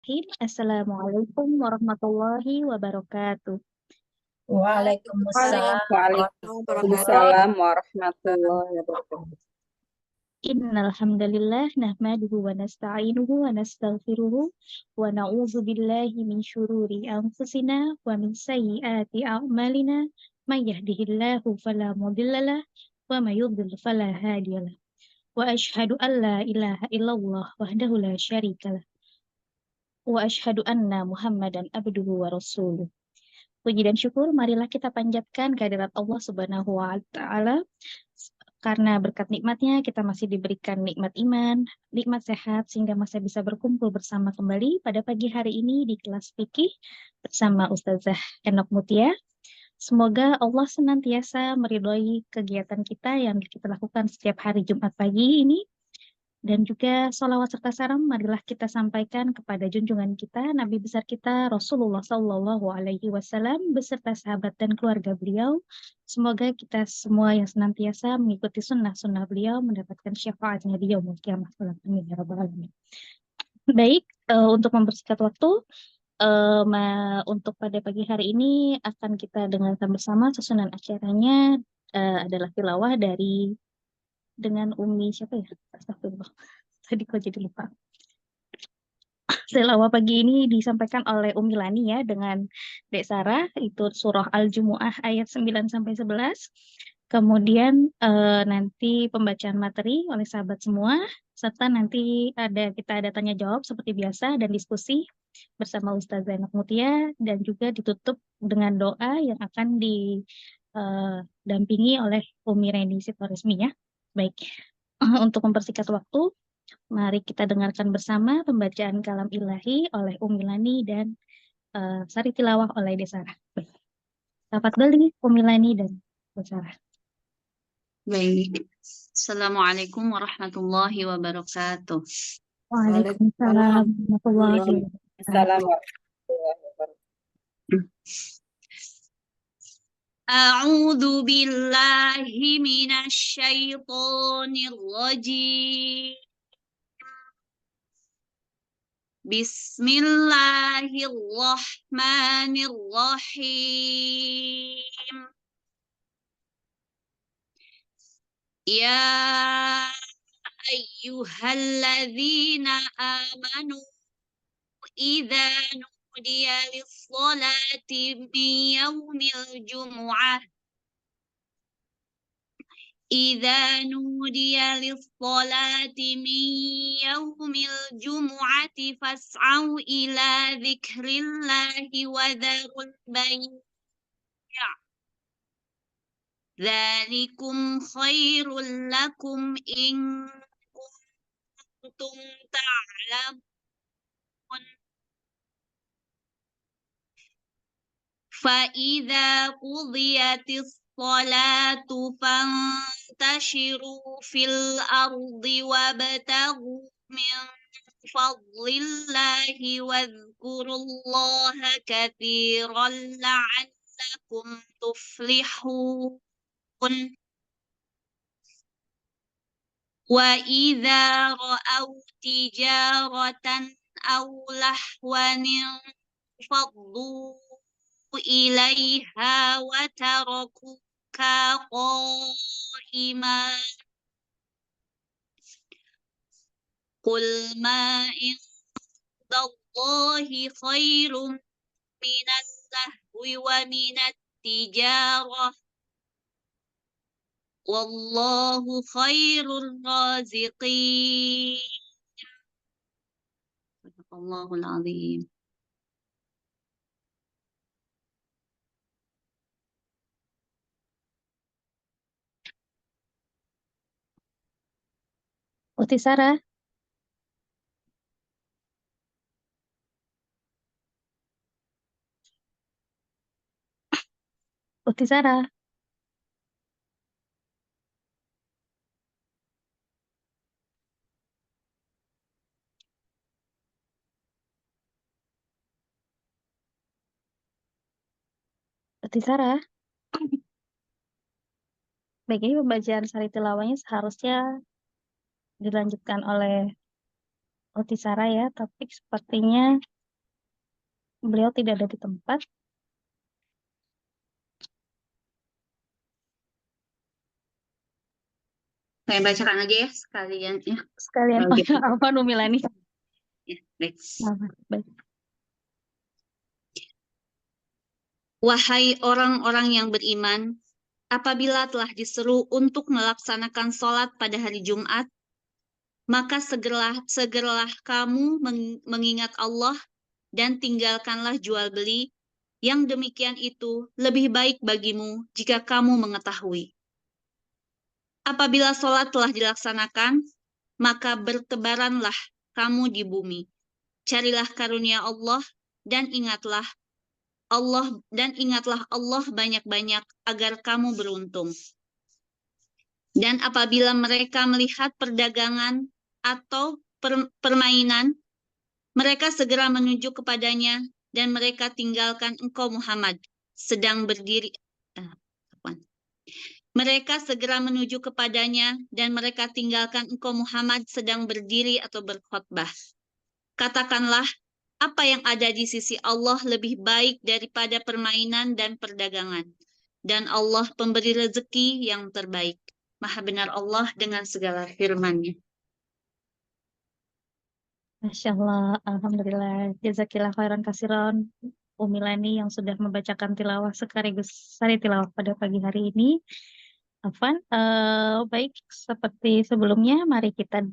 Bismillahirrahmanirrahim. Assalamualaikum warahmatullahi wabarakatuh. Waalaikumsalam warahmatullahi Waalaikumsalam warahmatullahi wabarakatuh. Innal hamdalillah nahmaduhu wa nasta'inuhu wa nastaghfiruhu wa na'udzu billahi min syururi anfusina wa min sayyiati a'malina. May yahdihillahu fala mudhillalah wa may yudhlil fala hadiyalah. Wa asyhadu an la ilaha illallah wahdahu la syarikalah wa asyhadu anna Muhammadan abduhu wa rasuluh. Puji dan syukur marilah kita panjatkan kehadirat Allah Subhanahu wa taala, karena berkat nikmatnya kita masih diberikan nikmat iman, nikmat sehat sehingga masih bisa berkumpul bersama kembali pada pagi hari ini di kelas fikih bersama Ustazah Enok Mutia. Semoga Allah senantiasa meridhoi kegiatan kita yang kita lakukan setiap hari Jumat pagi ini. Dan juga sholawat serta salam marilah kita sampaikan kepada junjungan kita, Nabi besar kita Rasulullah Shallallahu Alaihi Wasallam beserta sahabat dan keluarga beliau. Semoga kita semua yang senantiasa mengikuti sunnah-sunnah beliau mendapatkan syafaatnya di yaumul qiyamah. Amin ya rabbal alamin. Baik, untuk mempersingkat waktu, untuk pada pagi hari ini akan kita dengarkan bersama susunan acaranya adalah tilawah dengan Umi siapa ya? Astagfirullah. Tadi kok jadi lupa. Tilawah pagi ini disampaikan oleh Umi Lani ya dengan Dek Sarah, itu surah Al-Jumu'ah ayat 9 sampai 11. Kemudian nanti pembacaan materi oleh sahabat semua, serta nanti kita ada tanya jawab seperti biasa dan diskusi bersama Ustazah Enok Mutia, dan juga ditutup dengan doa yang akan didampingi oleh Umi Reni Sitoresmi ya. Baik, untuk mempersingkat waktu, mari kita dengarkan bersama pembacaan kalam ilahi oleh Umi Lani dan sari tilawah oleh Desara. Selamat beli Umi Lani dan Desara. Baik. Assalamualaikum warahmatullahi wabarakatuh. Waalaikumsalam warahmatullahi wabarakatuh. Waalaikumsalam warahmatullahi wabarakatuh. A'udzu billahi minasy syaithanir rajim. Bismillahirrahmanirrahim. Ya ayyuhalladzina amanu idza nudiya lis-sholati min yaumil jumu'ah إذا نودي للصلاة من يوم الجمعة فاسعوا إلى ذكر الله وذروا البيع ذلكم خير لكم إن كنتم تعلمون فإذا قضيت الصلاة فانتشروا في الأرض وابتغوا من فضل الله واذكروا الله كثيرا لعلكم تفلحون وإذا رأوا تجارة أو لهوا انفضوا إليها وتركوك قائما قل ما عند الله خير من اللهو ومن التجارة والله خير الرازقين صدق الله العظيم. Uti Sarah. Uti Sarah. Uti Sarah. Baik, ini pembacaan sari tilawahnya seharusnya dilanjutkan oleh Uti Sarah ya, tapi sepertinya Beliau tidak ada di tempat. Saya bacakan aja ya sekalian ya. Sekalian Kalau gitu. apa Numilani? Ya, baik. Baik. Wahai orang-orang yang beriman, apabila telah diseru untuk melaksanakan sholat pada hari Jumat, maka segeralah kamu mengingat Allah dan tinggalkanlah jual beli. Yang demikian itu lebih baik bagimu jika kamu mengetahui. Apabila sholat telah dilaksanakan, maka bertebaranlah kamu di bumi. Carilah karunia Allah dan ingatlah Allah banyak-banyak agar kamu beruntung. Dan apabila mereka melihat perdagangan atau permainan, mereka segera menuju kepadanya dan mereka tinggalkan engkau Muhammad sedang berdiri. Mereka segera menuju kepadanya dan mereka tinggalkan engkau Muhammad sedang berdiri atau berkhutbah. Katakanlah, apa yang ada di sisi Allah lebih baik daripada permainan dan perdagangan. Dan Allah pemberi rezeki yang terbaik. Maha benar Allah dengan segala firman-Nya. Masya Allah, Alhamdulillah, jazakillah khairan kasiron Umilani yang sudah membacakan tilawah sekaligus sari tilawah pada pagi hari ini. Afwan, baik seperti sebelumnya, mari kita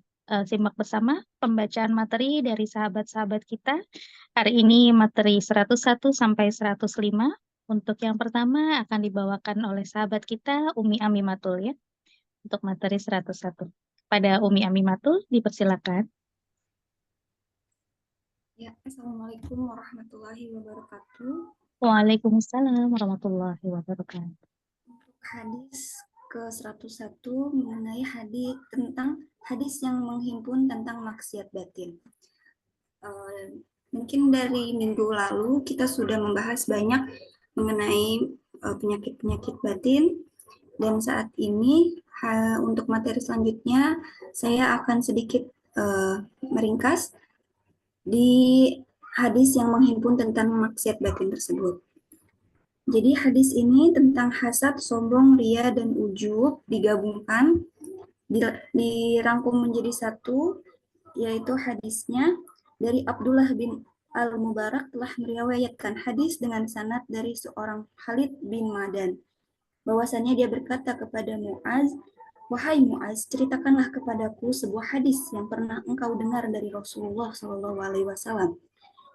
simak bersama pembacaan materi dari sahabat-sahabat kita. Hari ini materi 101 sampai 105. Untuk yang pertama akan dibawakan oleh sahabat kita Umi Amimatul ya. Untuk materi 101. Pada Umi Amimatul dipersilakan. Ya, Assalamualaikum warahmatullahi wabarakatuh. Waalaikumsalam warahmatullahi wabarakatuh. Untuk hadis ke-101 mengenai hadis yang menghimpun tentang maksiat batin. Mungkin dari minggu lalu kita sudah membahas banyak mengenai penyakit-penyakit batin, dan saat ini untuk materi selanjutnya saya akan sedikit meringkas di hadis yang menghimpun tentang maksiat batin tersebut. Jadi hadis ini tentang hasad, sombong, ria, dan ujub digabungkan, dirangkum menjadi satu, yaitu hadisnya dari Abdullah bin Al-Mubarak telah meriwayatkan hadis dengan sanad dari seorang Khalid bin Madan, bahwasannya dia berkata kepada Muaz, "Wahai Muaz, ceritakanlah kepadaku sebuah hadis yang pernah engkau dengar dari Rasulullah SAW."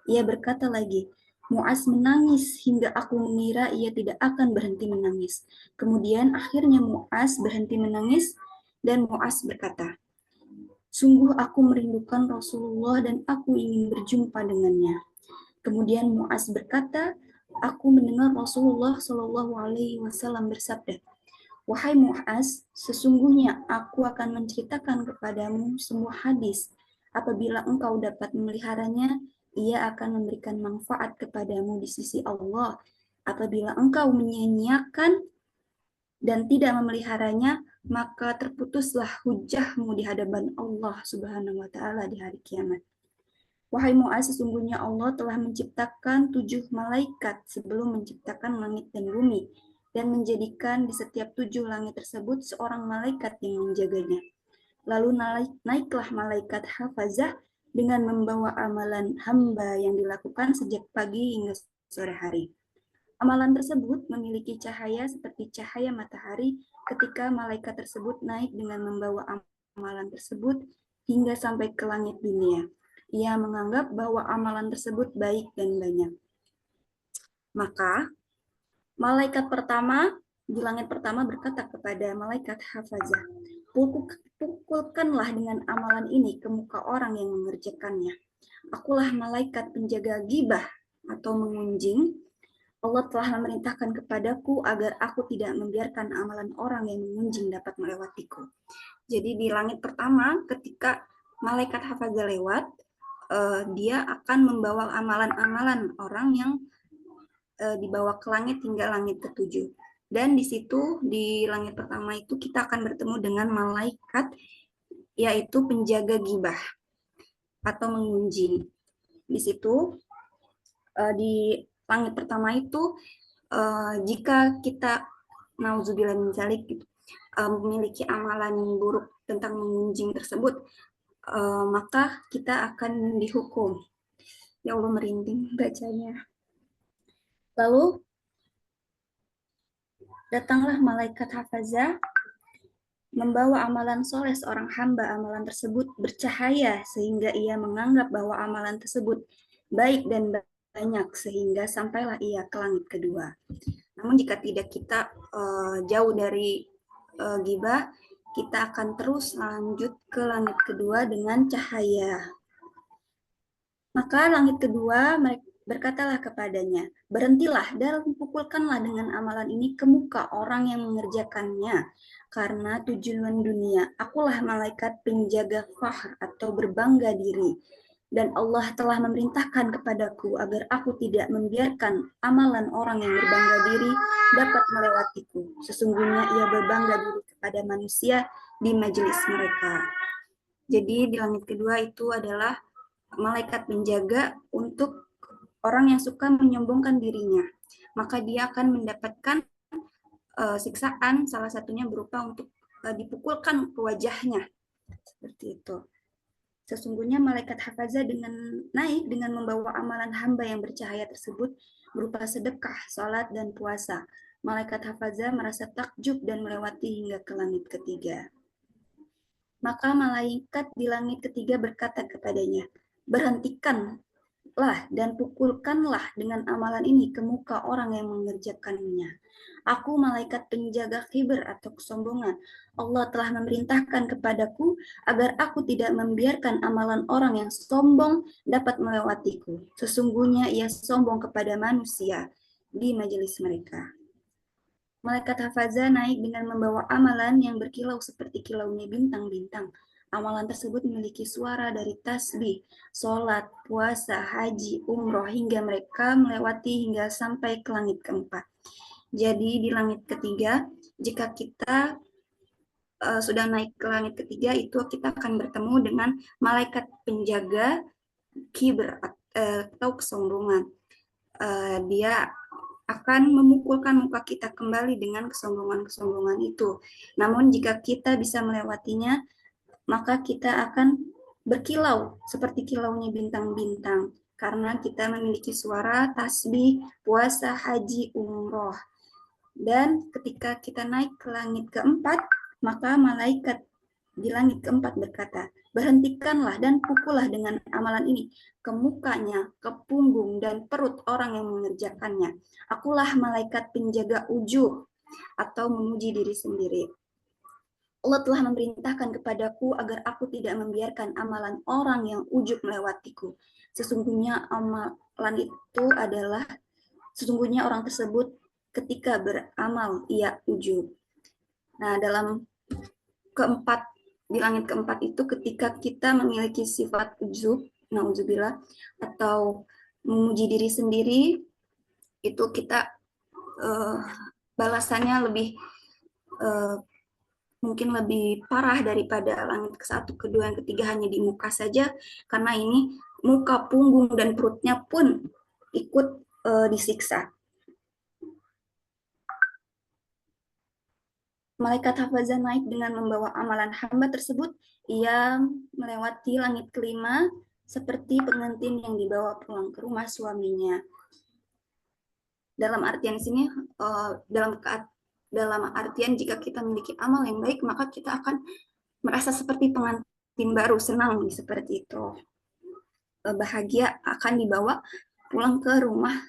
Ia berkata lagi, Muaz menangis hingga aku mengira ia tidak akan berhenti menangis. Kemudian akhirnya Muaz berhenti menangis dan Muaz berkata, "Sungguh aku merindukan Rasulullah dan aku ingin berjumpa dengannya." Kemudian Muaz berkata, "Aku mendengar Rasulullah SAW bersabda, Wahai Muaz, sesungguhnya aku akan menceritakan kepadamu semua hadis. Apabila engkau dapat memeliharanya, ia akan memberikan manfaat kepadamu di sisi Allah. Apabila engkau menyia-nyiakan dan tidak memeliharanya, maka terputuslah hujahmu di hadapan Allah Subhanahu wa Ta'ala di hari kiamat. Wahai Muaz, sesungguhnya Allah telah menciptakan 7 malaikat sebelum menciptakan langit dan bumi, dan menjadikan di setiap 7 langit tersebut seorang malaikat yang menjaganya. Lalu naiklah malaikat hafazah dengan membawa amalan hamba yang dilakukan sejak pagi hingga sore hari. Amalan tersebut memiliki cahaya seperti cahaya matahari ketika malaikat tersebut naik dengan membawa amalan tersebut hingga sampai ke langit dunia. Ia menganggap bahwa amalan tersebut baik dan banyak. Maka malaikat pertama di langit pertama berkata kepada malaikat hafazah, pukulkanlah dengan amalan ini ke muka orang yang mengerjakannya. Akulah malaikat penjaga gibah atau mengunjing. Allah telah memerintahkan kepadaku agar aku tidak membiarkan amalan orang yang mengunjing dapat melewatiku. Jadi di langit pertama ketika malaikat hafazah lewat, dia akan membawa amalan-amalan orang yang dibawa ke langit hingga langit ke-7. Dan di situ, di langit pertama itu kita akan bertemu dengan malaikat, yaitu penjaga gibah atau mengunjing. Di situ di langit pertama itu jika kita nauzubillah min dzalik gitu, memiliki amalan buruk tentang mengunjing tersebut, maka kita akan dihukum. Ya Allah, merinding bacanya. Lalu datanglah malaikat hafazah membawa amalan soleh seorang hamba. Amalan tersebut bercahaya sehingga ia menganggap bahwa amalan tersebut baik dan banyak sehingga sampailah ia ke langit kedua. Namun jika tidak kita jauh dari ghibah, kita akan terus lanjut ke langit kedua dengan cahaya. Maka langit kedua berkatalah kepadanya, berhentilah dan pukulkanlah dengan amalan ini ke muka orang yang mengerjakannya. Karena tujuan dunia, akulah malaikat penjaga fahr atau berbangga diri. Dan Allah telah memerintahkan kepadaku agar aku tidak membiarkan amalan orang yang berbangga diri dapat melewatiku. Sesungguhnya ia berbangga diri kepada manusia di majelis mereka. Jadi di langit kedua itu adalah malaikat penjaga untuk orang yang suka menyombongkan dirinya. Maka dia akan mendapatkan siksaan, salah satunya berupa untuk dipukulkan ke wajahnya. Seperti itu. Sesungguhnya malaikat hafazah naik dengan membawa amalan hamba yang bercahaya tersebut berupa sedekah, salat, dan puasa. Malaikat hafazah merasa takjub dan melewati hingga ke langit ketiga. Maka malaikat di langit ketiga berkata kepadanya, berhentikanlah dan pukulkanlah dengan amalan ini ke muka orang yang mengerjakannya. Aku malaikat penjaga kibir atau kesombongan. Allah telah memerintahkan kepadaku agar aku tidak membiarkan amalan orang yang sombong dapat melewatiku. Sesungguhnya ia sombong kepada manusia di majelis mereka. Malaikat hafazah naik dengan membawa amalan yang berkilau seperti kilaunya bintang-bintang. Amalan tersebut memiliki suara dari tasbih, sholat, puasa, haji, umroh, hingga mereka melewati hingga sampai ke langit keempat. Jadi di langit ketiga, jika kita sudah naik ke langit ketiga, itu kita akan bertemu dengan malaikat penjaga kibir atau kesombongan. Dia akan memukulkan muka kita kembali dengan kesombongan-kesombongan itu. Namun jika kita bisa melewatinya, maka kita akan berkilau seperti kilaunya bintang-bintang. Karena kita memiliki suara, tasbih, puasa, haji, umroh. Dan ketika kita naik ke langit keempat, maka malaikat di langit keempat berkata, berhentikanlah dan pukullah dengan amalan ini ke mukanya, ke punggung, dan perut orang yang mengerjakannya. Akulah malaikat penjaga ujub atau memuji diri sendiri. Allah telah memerintahkan kepadaku agar aku tidak membiarkan amalan orang yang ujub melewatiku. Sesungguhnya amalan itu adalah, sesungguhnya orang tersebut ketika beramal ia ujub. Nah, dalam di langit keempat itu ketika kita memiliki sifat ujub, nauzubillah, atau memuji diri sendiri, itu kita balasannya lebih mungkin lebih parah daripada langit ke-1, kedua, yang ketiga hanya di muka saja, karena ini muka, punggung, dan perutnya pun ikut disiksa. Malaikat hafazah naik dengan membawa amalan hamba tersebut. Ia melewati langit kelima seperti pengantin yang dibawa pulang ke rumah suaminya. Dalam artian sini, dalam artian jika kita memiliki amal yang baik, maka kita akan merasa seperti pengantin baru, senang seperti itu. Bahagia akan dibawa pulang ke rumah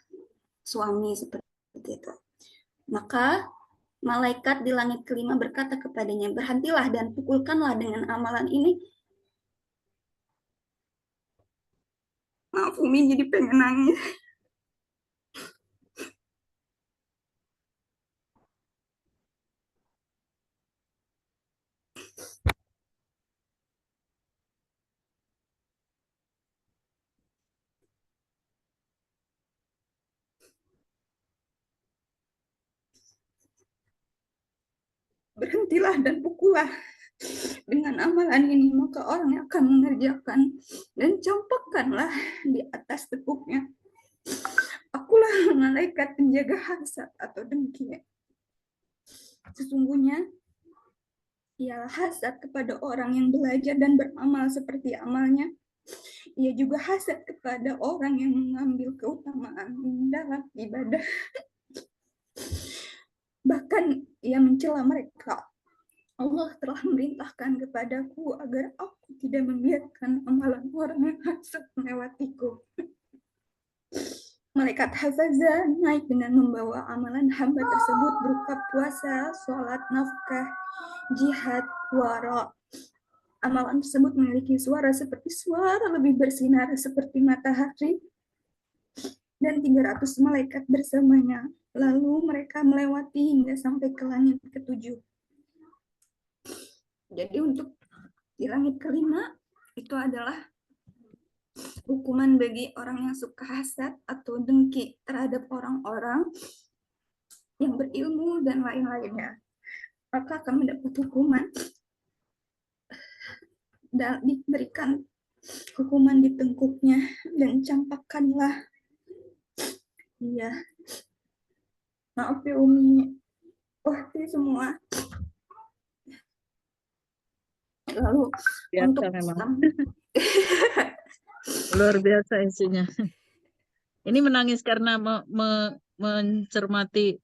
suami seperti itu. Maka malaikat di langit kelima berkata kepadanya, berhentilah dan pukulkanlah dengan amalan ini. Maaf, Umi jadi pengen nangis. Berhentilah dan pukullah dengan amalan ini, maka orang yang akan mengerjakan, dan campakkanlah di atas tepuknya malaikat penjaga hasad atau dengki. Sesungguhnya ialah hasad kepada orang yang belajar dan beramal seperti amalnya. Ia juga hasad kepada orang yang mengambil keutamaan dalam ibadah. Bahkan ia mencela mereka. Allah telah memerintahkan kepadaku agar aku tidak membiarkan amalan orang yang hasad melewatiku. Malaikat hafazah naik dengan membawa amalan hamba tersebut berupa puasa, sholat, nafkah, jihad, wara. Amalan tersebut memiliki suara seperti suara lebih bersinar seperti matahari dan 300 malaikat bersamanya. Lalu mereka melewati hingga sampai ke langit ke-7. Jadi untuk di langit ke-5 itu adalah hukuman bagi orang yang suka hasad atau dengki terhadap orang-orang yang berilmu dan lain-lainnya. Maka akan mendapat hukuman dan diberikan hukuman di tengkuknya dan campakkanlah. Iya. Maaf ya Umi. Wahti semua. Lalu Biasa untuk memang. Luar biasa isinya. Ini menangis karena mencermati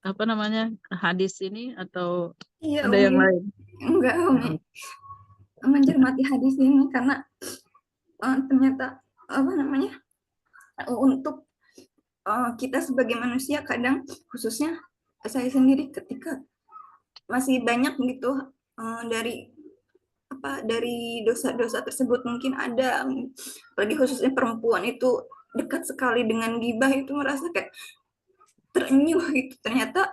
apa namanya hadis ini atau iya, ada yang Umi. lain? Enggak Umi. Mencermati hadis ini karena ternyata apa namanya untuk kita sebagai manusia kadang khususnya saya sendiri ketika masih banyak gitu dari dosa-dosa tersebut mungkin ada, apalagi khususnya perempuan itu dekat sekali dengan gibah itu merasa kayak terenyuh gitu. Ternyata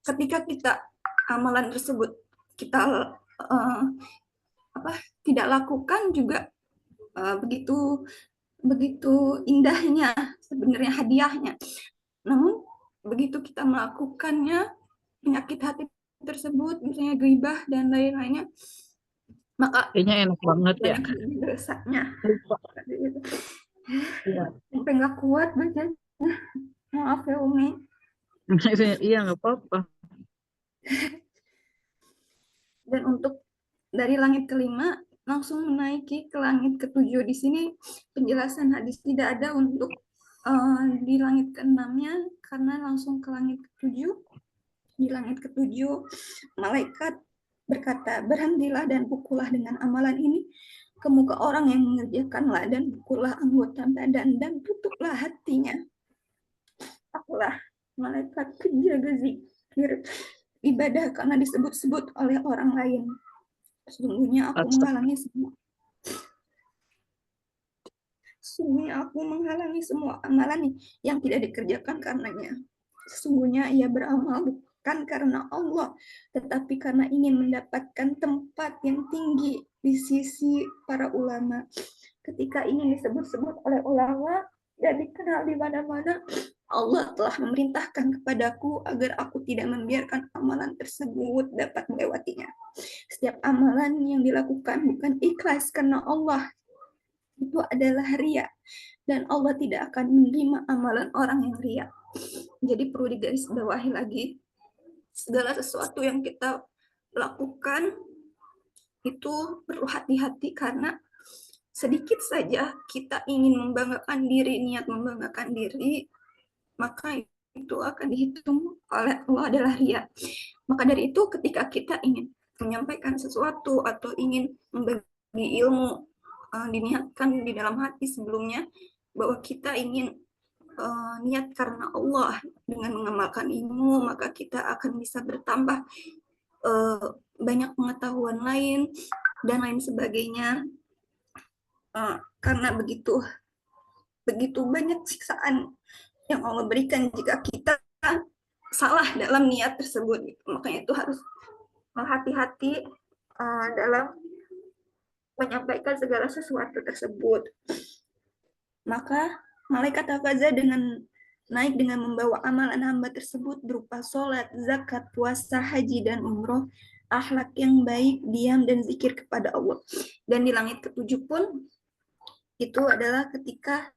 ketika kita amalan tersebut kita tidak lakukan juga begitu indahnya sebenarnya hadiahnya. Namun begitu kita melakukannya, penyakit hati tersebut misalnya ghibah dan lain-lainnya, maka kayaknya enak banget ya. banyak dosanya. Lupa. Ya. Sampai nggak kuat bacanya. Maaf ya Umi. Iya nggak apa-apa. Dan untuk dari langit ke-5 langsung menaiki ke langit ke-7. Di sini penjelasan hadis tidak ada untuk di langit ke-6-nya karena langsung ke langit ke-7. Di langit ke-7 malaikat berkata, berhentilah dan pukullah dengan amalan ini ke muka orang yang mengerjakanlah dan pukullah anggota badan dan tutuplah hatinya. Akulah malaikat penjaga zikir ibadah karena disebut-sebut oleh orang lain. Sesungguhnya aku menghalangi semua. Sesungguhnya aku menghalangi semua amalan yang tidak dikerjakan karenanya. Sesungguhnya ia beramal bukan karena Allah, tetapi karena ingin mendapatkan tempat yang tinggi di sisi para ulama. Ketika ini disebut-sebut oleh ulama dan dikenal di mana-mana, Allah telah memerintahkan kepadaku agar aku tidak membiarkan amalan tersebut dapat melewatinya. Setiap amalan yang dilakukan bukan ikhlas karena Allah, itu adalah riya. Dan Allah tidak akan menerima amalan orang yang riya. Jadi perlu digarisbawahi lagi, segala sesuatu yang kita lakukan itu perlu hati-hati karena sedikit saja kita ingin membanggakan diri, niat membanggakan diri, maka itu akan dihitung oleh Allah adalah riya. Maka dari itu ketika kita ingin menyampaikan sesuatu atau ingin membagi ilmu, diniatkan di dalam hati sebelumnya bahwa kita ingin niat karena Allah dengan mengamalkan ilmu, maka kita akan bisa bertambah banyak pengetahuan lain dan lain sebagainya. Karena begitu banyak siksaan yang Allah berikan jika kita salah dalam niat tersebut. Makanya itu harus hati-hati dalam menyampaikan segala sesuatu tersebut. Maka malaikat hafazah naik dengan membawa amalan hamba tersebut berupa sholat, zakat, puasa, haji, dan umroh, akhlak yang baik, diam, dan zikir kepada Allah. Dan di langit ke-7 pun itu adalah ketika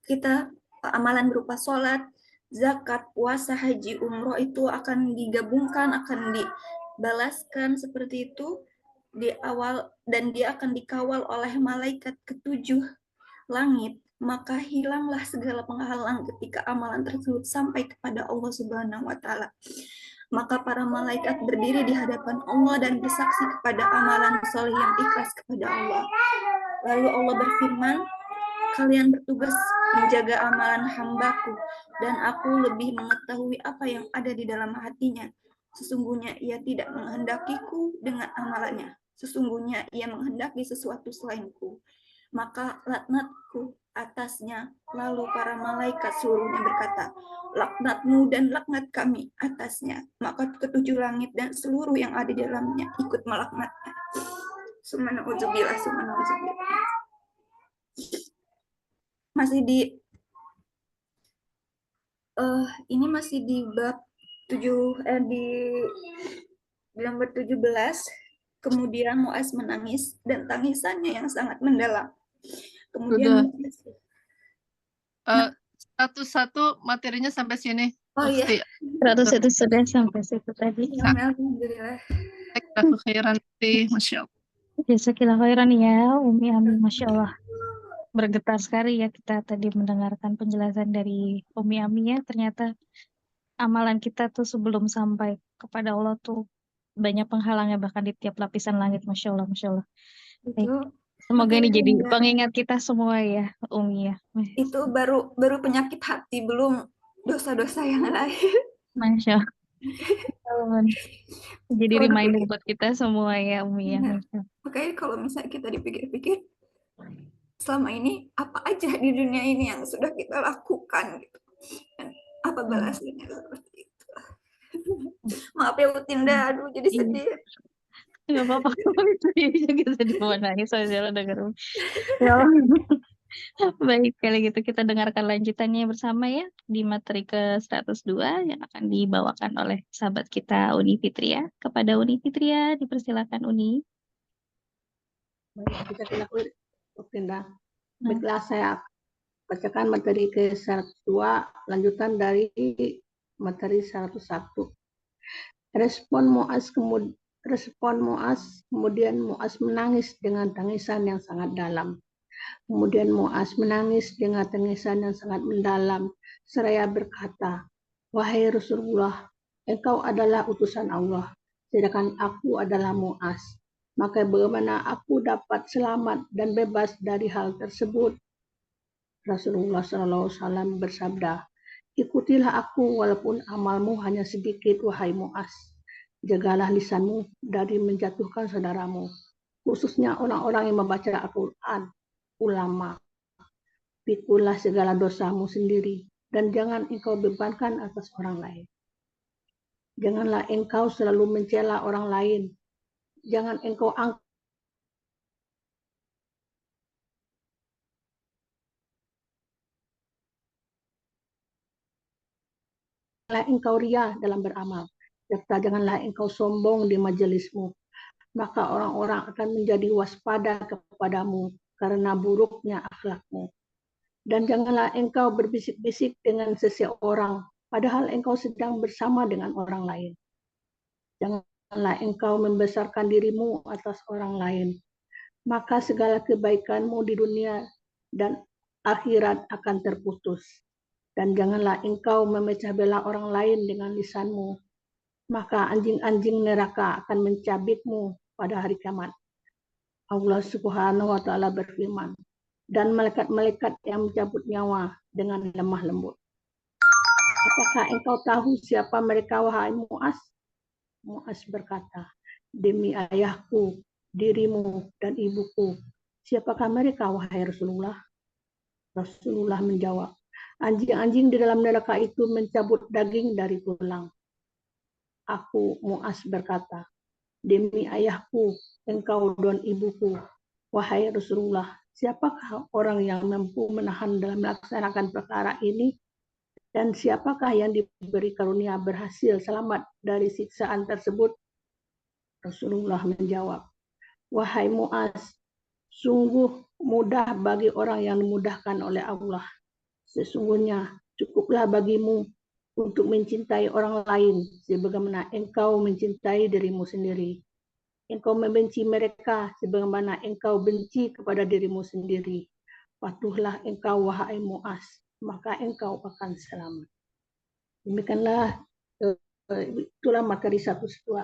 kita amalan berupa sholat, zakat, puasa, haji, umroh itu akan digabungkan, akan dibalaskan seperti itu di awal, dan dia akan dikawal oleh malaikat ketujuh langit, maka hilanglah segala penghalang ketika amalan tersebut sampai kepada Allah Subhanahu wa Ta'ala. Maka para malaikat berdiri di hadapan Allah dan bersaksi kepada amalan soleh yang ikhlas kepada Allah. Lalu Allah berfirman, kalian bertugas menjaga amalan hambaku, dan aku lebih mengetahui apa yang ada di dalam hatinya. Sesungguhnya ia tidak menghendakiku dengan amalannya. Sesungguhnya ia menghendaki sesuatu selainku. Maka laknatku atasnya. Lalu para malaikat seluruhnya berkata, laknatmu dan laknat kami atasnya. Maka ketujuh langit dan seluruh yang ada di dalamnya ikut melaknatnya. Subhanallah. Masih di ini masih di bab 7 di lembar 17. Kemudian Muaz menangis dan tangisannya yang sangat mendalam. Kemudian satu materinya sampai sini. Oh iya. Ukti. 100 itu sudah sampai situ tadi. Ya, alhamdulillah. Khairan, Masya Allah. Jazakallah khairan ya Umi Ami, Masya Allah. Bergetar sekali ya kita tadi mendengarkan penjelasan dari Umi Ami ya. Ternyata amalan kita tuh sebelum sampai kepada Allah tuh banyak penghalangnya, bahkan di tiap lapisan langit. Masya Allah, Masya Allah. Baik. Itu Semoga ini makanya jadi enggak. pengingat kita semua ya Umi ya. Itu baru penyakit hati, belum dosa-dosa yang lain. Masya Allah. Jadi Kalau reminder dipikir- buat kita semua ya Umi ya. Benar. Masya Allah. Makanya kalau misalnya kita dipikir-pikir, selama ini apa aja di dunia ini yang sudah kita lakukan gitu. Dan apa balasannya seperti itu. Maaf ya Utinda, aduh jadi Iya. sedih. Nggak apa-apa, kita di bawah nangis soalnya denger. Ya Allah. Baik, kali gitu kita dengarkan lanjutannya bersama ya di materi ke-102 yang akan dibawakan oleh sahabat kita Uni Fitria. Kepada Uni Fitria, dipersilakan Uni. Baik, kita lakukan Uktinda. Nah. Baiklah, saya bacakan materi ke-102 lanjutan dari materi 101. Respon Muaz, kemudian Muaz menangis dengan tangisan yang sangat dalam. Kemudian Muaz menangis dengan tangisan yang sangat mendalam, seraya berkata, wahai Rasulullah, engkau adalah utusan Allah, sedangkan aku adalah Muaz. Maka bagaimana aku dapat selamat dan bebas dari hal tersebut? Rasulullah SAW bersabda, ikutilah aku walaupun amalmu hanya sedikit, wahai Muaz. Jagalah lisanmu dari menjatuhkan saudaramu, khususnya orang-orang yang membaca Al-Quran, ulama. Pikulah segala dosamu sendiri, dan jangan engkau bebankan atas orang lain. Janganlah engkau selalu mencela orang lain. Jangan engkau angkat engkau riya dalam beramal, serta janganlah engkau sombong di majelismu, maka orang-orang akan menjadi waspada kepadamu karena buruknya akhlakmu. Dan janganlah engkau berbisik-bisik dengan seseorang, padahal engkau sedang bersama dengan orang lain. Janganlah engkau membesarkan dirimu atas orang lain, maka segala kebaikanmu di dunia dan akhirat akan terputus. Dan janganlah engkau memecah belah orang lain dengan lisanmu, maka anjing-anjing neraka akan mencabikmu pada hari kiamat. Allah Subhanahu wa Ta'ala berfirman, dan malaikat-malaikat yang mencabut nyawa dengan lemah lembut. Apakah engkau tahu siapa mereka, wahai Muaz? Muaz berkata, demi ayahku, dirimu, dan ibuku. Siapakah mereka, wahai Rasulullah? Rasulullah menjawab, anjing-anjing di dalam neraka itu mencabut daging dari tulang. Aku, Muaz, berkata, demi ayahku, engkau dan ibuku, wahai Rasulullah, siapakah orang yang mampu menahan dalam melaksanakan perkara ini? Dan siapakah yang diberi karunia berhasil selamat dari siksaan tersebut? Rasulullah menjawab, wahai Muaz, sungguh mudah bagi orang yang dimudahkan oleh Allah. Sesungguhnya cukuplah bagimu untuk mencintai orang lain sebagaimana engkau mencintai dirimu sendiri. Engkau membenci mereka sebagaimana engkau benci kepada dirimu sendiri. Patuhlah engkau wahai Muaz, maka engkau akan selamat. Demikianlah itulah materi 1 setua.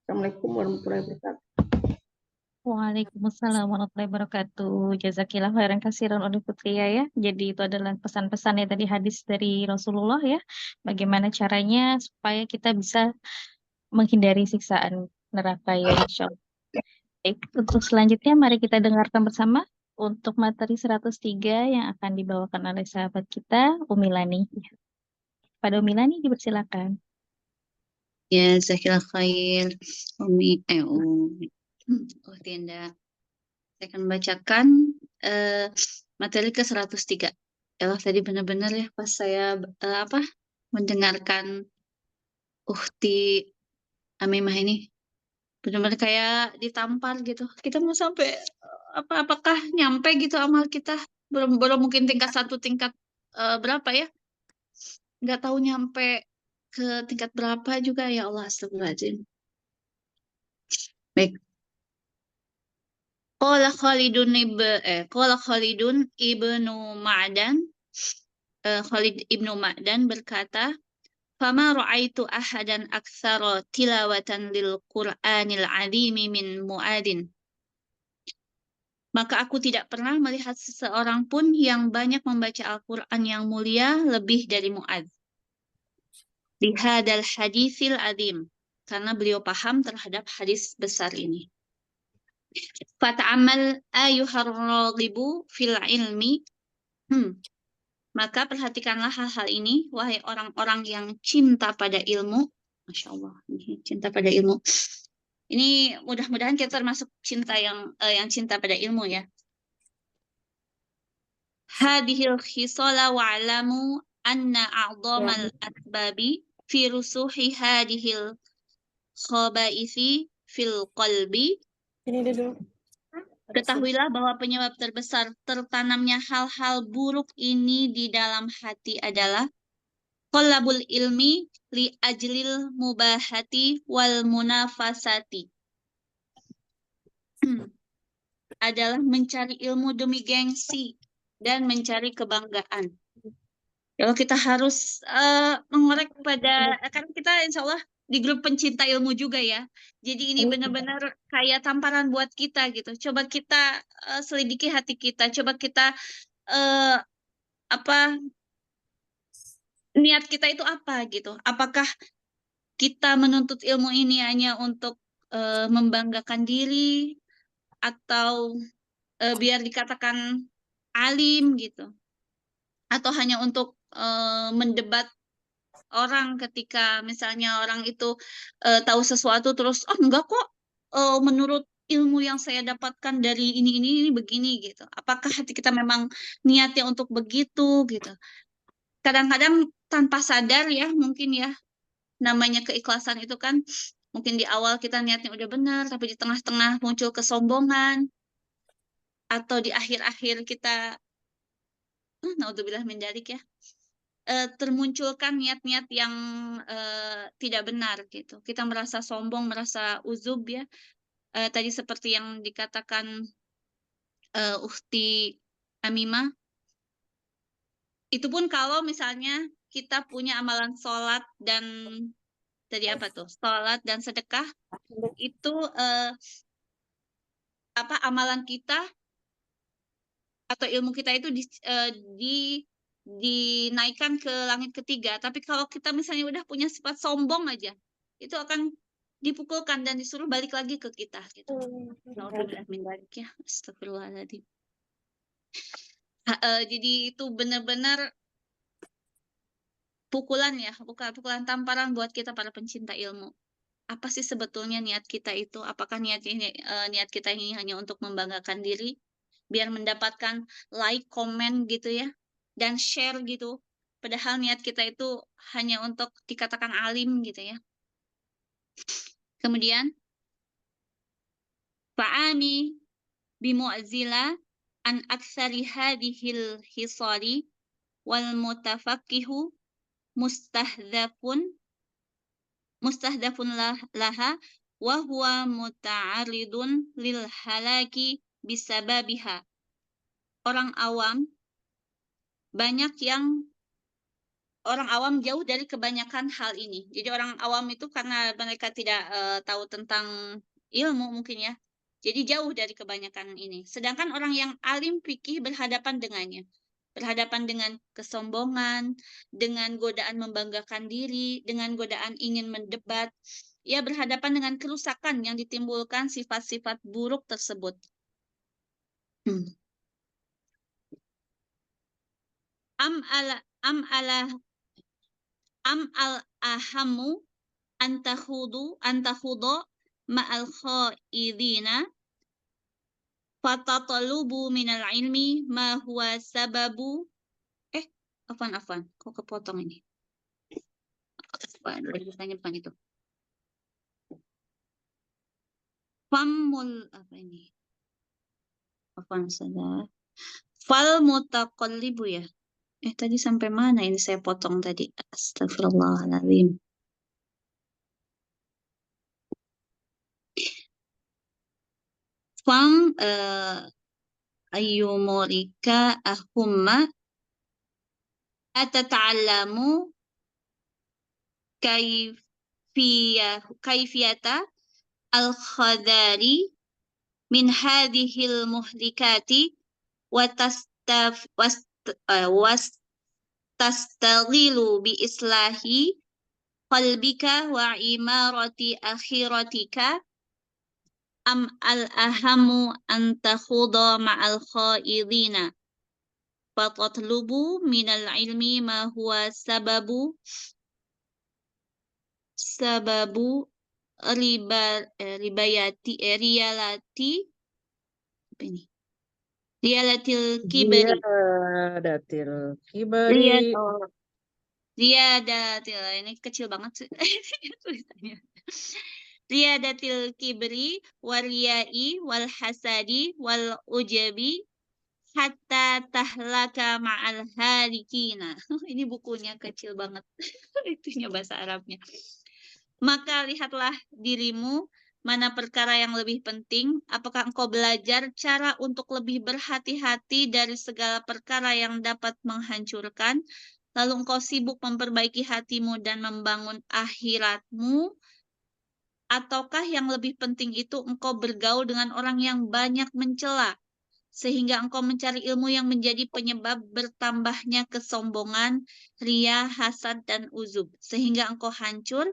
Assalamualaikum warahmatullahi wabarakatuh. Waalaikumsalam warahmatullahi wabarakatuh. Jazakillah khairan katsiran Uni Putria ya. Jadi itu adalah pesan-pesan ya tadi hadis dari Rasulullah ya. Bagaimana caranya supaya kita bisa menghindari siksaan neraka ya insya Allah. Baik, untuk selanjutnya mari kita dengarkan bersama untuk materi 103 yang akan dibawakan oleh sahabat kita Umi Lani. Pada Umi Lani dipersilakan. Ya, Zakila khair. Umi, oh Tienda. Saya akan membacakan materi ke 103. Ya, tadi benar-benar ya pas saya mendengarkan Uhti Amimah ini benar-benar kayak ditampar gitu. Kita mau sampai apakah nyampe gitu amal kita? Belum mungkin tingkat 1, tingkat berapa ya? Nggak tahu nyampe ke tingkat berapa juga ya Allah, astagfirullahaladzim. Baik. Qala Khalidun ibnu Ma'dan, Khalid ibnu Ma'dan berkata, "Fama ra'aitu ahadan aktsara tilawatan lil Qur'anil 'azimi min Mu'adin." Maka aku tidak pernah melihat seseorang pun yang banyak membaca Al-Qur'an yang mulia lebih dari Mu'adz. Lihadal hadisil azim, karena beliau paham terhadap hadis besar ini. Fata'amal ayyuhar raghibu fil ilmi. Maka perhatikanlah hal-hal ini, wahai orang-orang yang cinta pada ilmu. Masya Allah, cinta pada ilmu. Ini mudah-mudahan kita termasuk cinta yang cinta pada ilmu ya. Hadhil khisala wa'lamu anna a'dhamal asbabi fi rusuhi hadhil khabaithi fil qalbi. Ini dulu. Ketahuilah bahwa penyebab terbesar tertanamnya hal-hal buruk ini di dalam hati adalah talabul ilmi li ajlil mubahati wal munafasati. Adalah mencari ilmu demi gengsi dan mencari kebanggaan. Kalau kita harus mengorek pada, kan kita insya Allah di grup pencinta ilmu juga ya. Jadi ini benar-benar kayak tamparan buat kita gitu. Coba kita selidiki hati kita. Coba kita niat kita itu apa gitu. Apakah kita menuntut ilmu ini hanya untuk membanggakan diri atau biar dikatakan alim gitu. Atau hanya untuk mendebat orang ketika misalnya orang itu tahu sesuatu terus enggak kok menurut ilmu yang saya dapatkan dari ini begini gitu. Apakah hati kita memang niatnya untuk begitu gitu. Kadang-kadang tanpa sadar ya mungkin ya namanya keikhlasan itu kan mungkin di awal kita niatnya udah benar tapi di tengah-tengah muncul kesombongan atau di akhir-akhir kita naudzubillah min dzalik ya termunculkan niat-niat yang tidak benar gitu. Kita merasa sombong, merasa uzub ya. Tadi seperti yang dikatakan Ukhti Amimah. Itu pun kalau misalnya kita punya amalan sholat dan tadi apa tuh? Sholat dan sedekah itu amalan kita atau ilmu kita itu dinaikkan ke langit ketiga. Tapi kalau kita misalnya udah punya sifat sombong aja, itu akan dipukulkan dan disuruh balik lagi ke kita gitu. Nauzubillah min dzalik ya. Astagfirullahaladzim. Jadi itu benar-benar pukulan ya, bukan pukulan tamparan buat kita para pencinta ilmu. Apa sih sebetulnya niat kita itu? Apakah niat kita ini hanya untuk membanggakan diri, biar mendapatkan like, komen gitu ya, dan share gitu. Padahal niat kita itu hanya untuk dikatakan alim gitu ya. Kemudian, fa'ami bimu'zila an aktsari hadhil hisali wal mutafaqqihu mustahdafun laha wa huwa muta'arridun lil halaki bisababiha. Orang awam jauh dari kebanyakan hal ini. Jadi orang awam itu karena mereka tidak tahu tentang ilmu mungkin ya. Jadi jauh dari kebanyakan ini. Sedangkan orang yang alim fikih berhadapan dengannya. Berhadapan dengan kesombongan, dengan godaan membanggakan diri, dengan godaan ingin mendebat. Ya berhadapan dengan kerusakan yang ditimbulkan sifat-sifat buruk tersebut. Am al ahamu antakhudu ma'al khaidina fatatalubu minal ilmi ma huwa sababu afan kok kepotong ini bukan itu famul apa ini afan saja fal mutaqallibu ya tadi sampai mana ini saya potong tadi astagfirullahaladzim. Fam ayyumurika ahumma atata'allamu kaifiyata al-khadari min hadhil muhlikati wa tastaghilu bi islahi qalbika wa imarati akhiratika am al-ahamu an takhuda ma'al khaidina fatatlubu minal ilmi ma huwa sababu riyalatil kibri Riyadatil ini kecil banget sih tulisannya. Riyadatil kibri wariyai wal hasadi wal ujabi hatta tahlaka ma'al halikina. Ini bukunya kecil banget. Itunya bahasa Arabnya. Maka lihatlah dirimu mana perkara yang lebih penting, apakah engkau belajar cara untuk lebih berhati-hati dari segala perkara yang dapat menghancurkan, lalu engkau sibuk memperbaiki hatimu dan membangun akhiratmu, ataukah yang lebih penting itu engkau bergaul dengan orang yang banyak mencela, sehingga engkau mencari ilmu yang menjadi penyebab bertambahnya kesombongan, riya, hasad, dan uzub, sehingga engkau hancur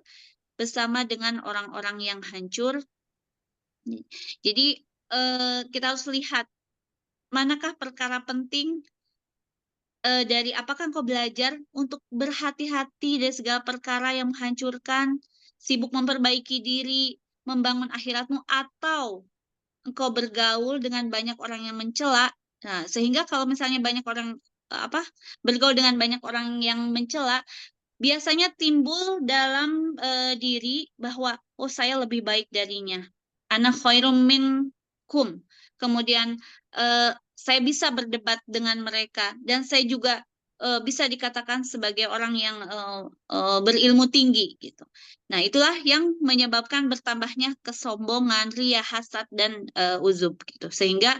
bersama dengan orang-orang yang hancur. Jadi kita harus lihat manakah perkara penting dari apakah engkau belajar untuk berhati-hati dari segala perkara yang menghancurkan, sibuk memperbaiki diri, membangun akhiratmu, atau engkau bergaul dengan banyak orang yang mencela. Nah, sehingga kalau misalnya banyak orang bergaul dengan banyak orang yang mencela, biasanya timbul dalam diri bahwa saya lebih baik darinya. Ana khairum minkum. Kemudian saya bisa berdebat dengan mereka dan saya juga bisa dikatakan sebagai orang yang berilmu tinggi gitu. Nah, itulah yang menyebabkan bertambahnya kesombongan, riya, hasad, dan uzub gitu. Sehingga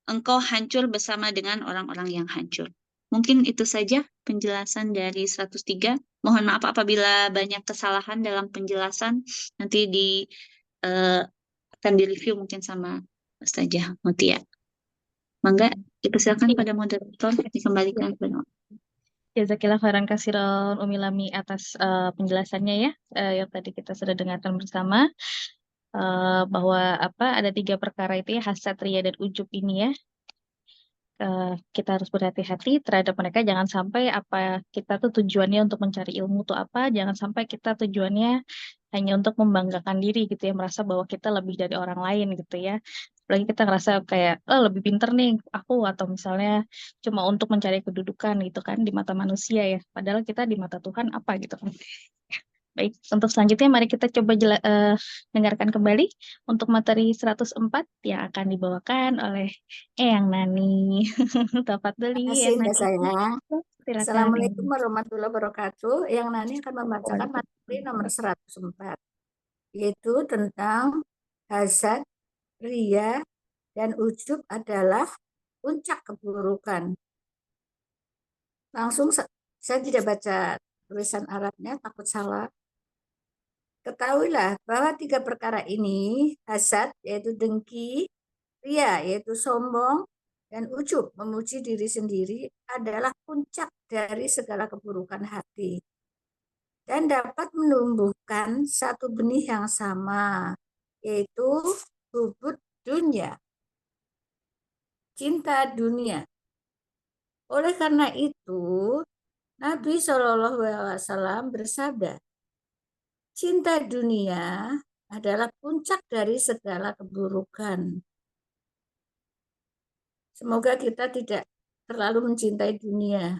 engkau hancur bersama dengan orang-orang yang hancur. Mungkin itu saja penjelasan dari 103. Mohon maaf apabila banyak kesalahan dalam penjelasan. Nanti akan direview mungkin sama Ustazah Mutia. Mangga, dipersilakan pada moderator dikembalikan kepada Jazakillah khairan katsiran Umi Lami atas penjelasannya ya, yang tadi kita sudah dengarkan bersama, bahwa ada 3 perkara itu ya, hasad, riya, dan ujub ini ya. Kita harus berhati-hati terhadap mereka, jangan sampai kita tuh tujuannya untuk mencari ilmu tuh jangan sampai kita tujuannya hanya untuk membanggakan diri gitu ya, merasa bahwa kita lebih dari orang lain gitu ya. Apalagi kita ngerasa kayak lebih pinter nih aku, atau misalnya cuma untuk mencari kedudukan gitu kan di mata manusia ya, padahal kita di mata Tuhan apa gitu kan. Baik, untuk selanjutnya mari kita coba dengarkan kembali untuk materi 104 yang akan dibawakan oleh Eyang Nani. Tafadholi, Terima kasih Eyang Mbak Nani. saya. Silakan. Assalamualaikum warahmatullahi wabarakatuh. Yang Nani akan membacakan materi nomor 104, yaitu tentang hasad, ria, dan ujub adalah puncak keburukan. Langsung saya tidak baca tulisan Arabnya, takut salah. Ketahuilah bahwa 3 perkara ini, hasad yaitu dengki, ria yaitu sombong, dan ujub memuji diri sendiri adalah puncak dari segala keburukan hati dan dapat menumbuhkan satu benih yang sama, yaitu hubud dunia, cinta dunia. Oleh karena itu, Nabi SAW bersabda, cinta dunia adalah puncak dari segala keburukan. Semoga kita tidak terlalu mencintai dunia.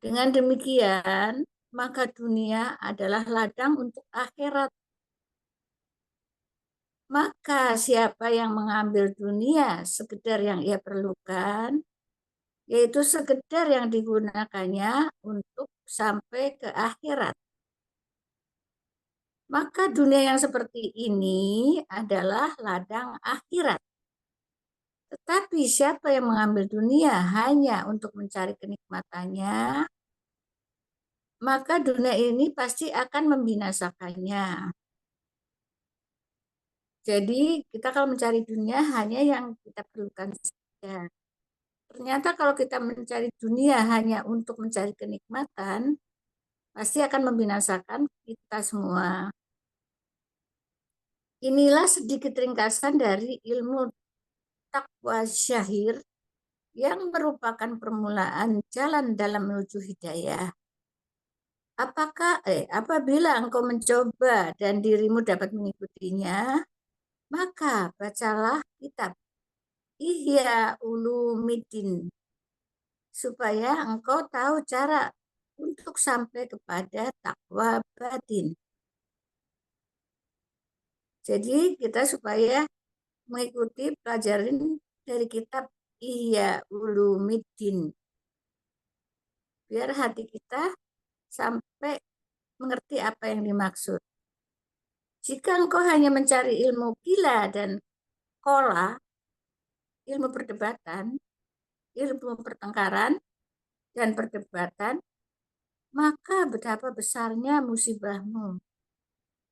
Dengan demikian, maka dunia adalah ladang untuk akhirat. Maka siapa yang mengambil dunia sekedar yang ia perlukan, yaitu sekedar yang digunakannya untuk sampai ke akhirat, maka dunia yang seperti ini adalah ladang akhirat. Tetapi siapa yang mengambil dunia hanya untuk mencari kenikmatannya, maka dunia ini pasti akan membinasakannya. Jadi kita kalau mencari dunia hanya yang kita perlukan saja. Ternyata kalau kita mencari dunia hanya untuk mencari kenikmatan, pasti akan membinasakan kita semua. Inilah sedikit ringkasan dari ilmu takwa syahir yang merupakan permulaan jalan dalam menuju hidayah. Apabila engkau mencoba dan dirimu dapat mengikutinya, maka bacalah kitab Ihya Ulumiddin supaya engkau tahu cara untuk sampai kepada takwa batin. Jadi kita supaya mengikuti pelajaran dari kitab Ihya Ulumiddin, biar hati kita sampai mengerti apa yang dimaksud. Jika engkau hanya mencari ilmu qila dan qola, ilmu perdebatan, ilmu pertengkaran, dan perdebatan, maka betapa besarnya musibahmu,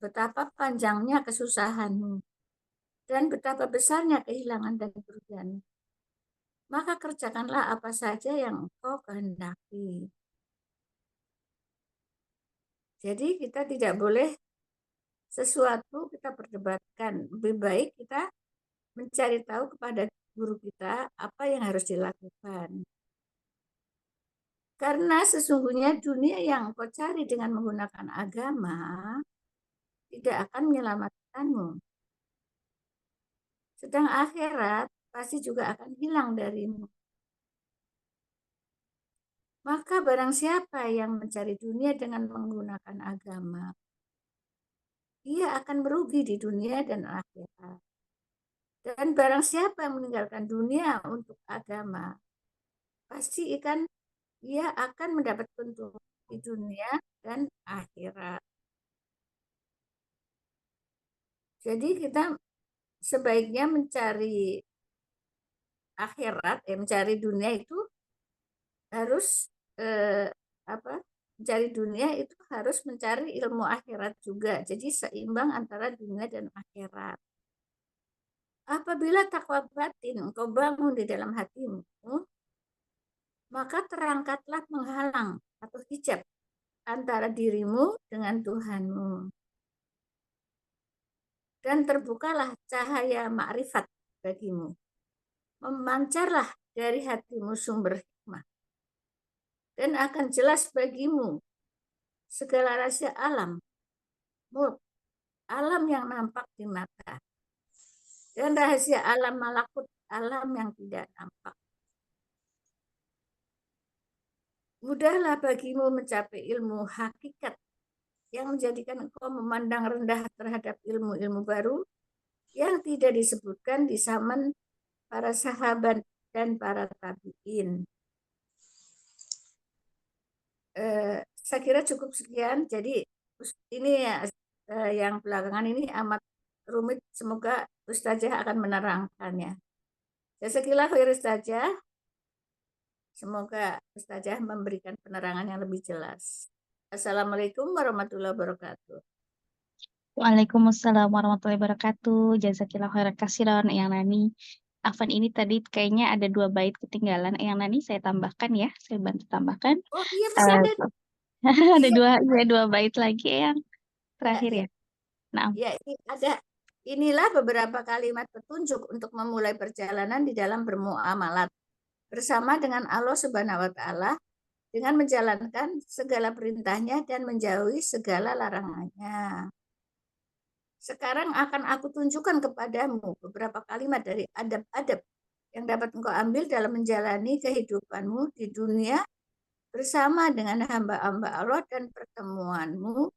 betapa panjangnya kesusahanmu, dan betapa besarnya kehilangan dan kerugianmu. Maka kerjakanlah apa saja yang engkau kehendaki. Jadi kita tidak boleh sesuatu kita perdebatkan. Lebih baik kita mencari tahu kepada guru kita apa yang harus dilakukan. Karena sesungguhnya dunia yang kau cari dengan menggunakan agama tidak akan menyelamatkanmu. Sedang akhirat pasti juga akan hilang darimu. Maka barang siapa yang mencari dunia dengan menggunakan agama, ia akan merugi di dunia dan akhirat. Dan barang siapa yang meninggalkan dunia untuk agama, pasti ia akan mendapat keuntungan di dunia dan akhirat. Jadi kita sebaiknya mencari akhirat, mencari dunia itu harus mencari dunia itu harus mencari ilmu akhirat juga. Jadi seimbang antara dunia dan akhirat. Apabila takwa batin engkau bangun di dalam hatimu, maka terangkatlah penghalang atau hijab antara dirimu dengan Tuhanmu. Dan terbukalah cahaya makrifat bagimu. Memancarlah dari hatimu sumber hikmah. Dan akan jelas bagimu segala rahasia alam, mulk, alam yang nampak di mata, dan rahasia alam malakut, alam yang tidak nampak. Mudahlah bagimu mencapai ilmu hakikat yang menjadikan engkau memandang rendah terhadap ilmu-ilmu baru yang tidak disebutkan di zaman para sahabat dan para tabi'in. Saya kira cukup sekian. Jadi ini ya, yang belakangan ini amat rumit. Semoga Ustazah akan menerangkannya. Jazakallahu khair Ustazah. Semoga Ustazah memberikan penerangan yang lebih jelas. Assalamualaikum warahmatullahi wabarakatuh. Waalaikumsalam warahmatullahi wabarakatuh. Jazakillah khairan kasiran Eyang Nani. Afan ini tadi kayaknya ada 2 bait ketinggalan. Eyang Nani saya tambahkan ya, saya bantu tambahkan. Oh iya, masih ada. Ada 2 bait lagi Eyang. Terakhir ya. Nah, Ya, ini ada. Inilah beberapa kalimat petunjuk untuk memulai perjalanan di dalam bermuamalat bersama dengan Allah Subhanahu wa taala dengan menjalankan segala perintahnya dan menjauhi segala larangannya. Sekarang akan aku tunjukkan kepadamu beberapa kalimat dari adab-adab yang dapat engkau ambil dalam menjalani kehidupanmu di dunia bersama dengan hamba-hamba Allah dan pertemananmu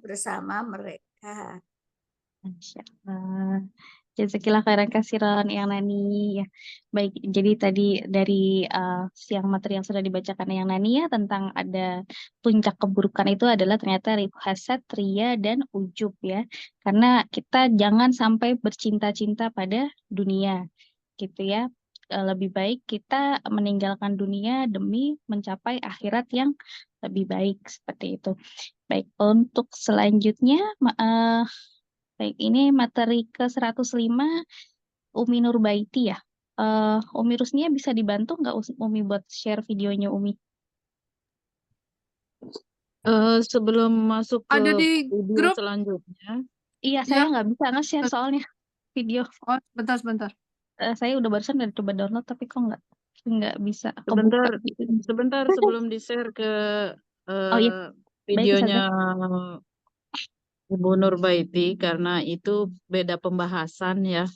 bersama mereka. Masya Allah. Jazakillah khairan kasiran Eyang Nani ya. Baik, jadi tadi dari siang materi yang sudah dibacakan Eyang Nani ya tentang ada puncak keburukan itu adalah ternyata hasad, ria dan ujub ya. Karena kita jangan sampai bercinta-cinta pada dunia gitu ya. Lebih baik kita meninggalkan dunia demi mencapai akhirat yang lebih baik seperti itu. Baik, untuk selanjutnya baik, ini materi ke-105 Umi Nurbaiti ya. Umi Rusnia bisa dibantu nggak Umi buat share videonya Umi? Sebelum masuk ke Ada di video grup? selanjutnya, Iya, saya nggak bisa nge-share soalnya video. Oh, sebentar. Saya udah barusan udah coba download tapi kok nggak bisa sebentar, kebuka gitu. sebentar sebelum di-share ke Oh iya, baik videonya Ustazah. Ibu Nurbaiti, karena itu beda pembahasan ya.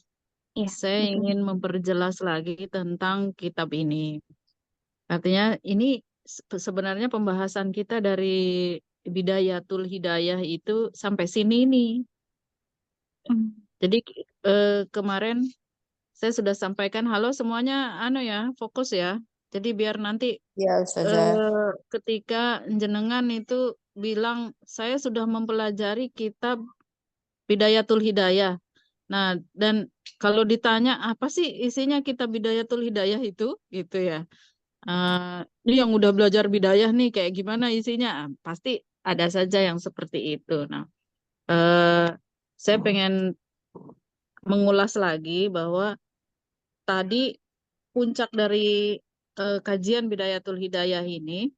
Iya, Saya betul. ingin memperjelas lagi tentang kitab ini. Artinya ini sebenarnya pembahasan kita dari Bidayatul Hidayah itu sampai sini nih. Jadi kemarin saya sudah sampaikan, halo semuanya, fokus ya. Jadi biar nanti Ya, Ustazah. ketika jenengan itu bilang saya sudah mempelajari kitab Bidayatul Hidayah. Nah, dan kalau ditanya apa sih isinya kitab Bidayatul Hidayah itu, gitu ya. Ini yang udah belajar bidayah nih kayak gimana isinya? Pasti ada saja yang seperti itu. Nah, saya pengen mengulas lagi bahwa tadi puncak dari kajian Bidayatul Hidayah ini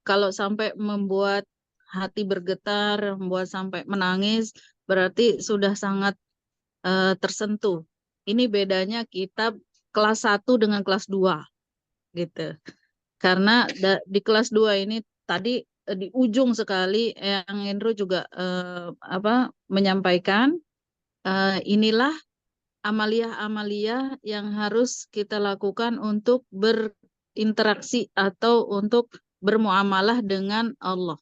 kalau sampai membuat hati bergetar, membuat sampai menangis, berarti sudah sangat tersentuh. Ini bedanya kitab kelas 1 dengan kelas 2 gitu. Karena di kelas 2 ini tadi di ujung sekali yang Indro juga menyampaikan inilah amalia-amalia yang harus kita lakukan untuk berinteraksi atau untuk bermuamalah dengan Allah.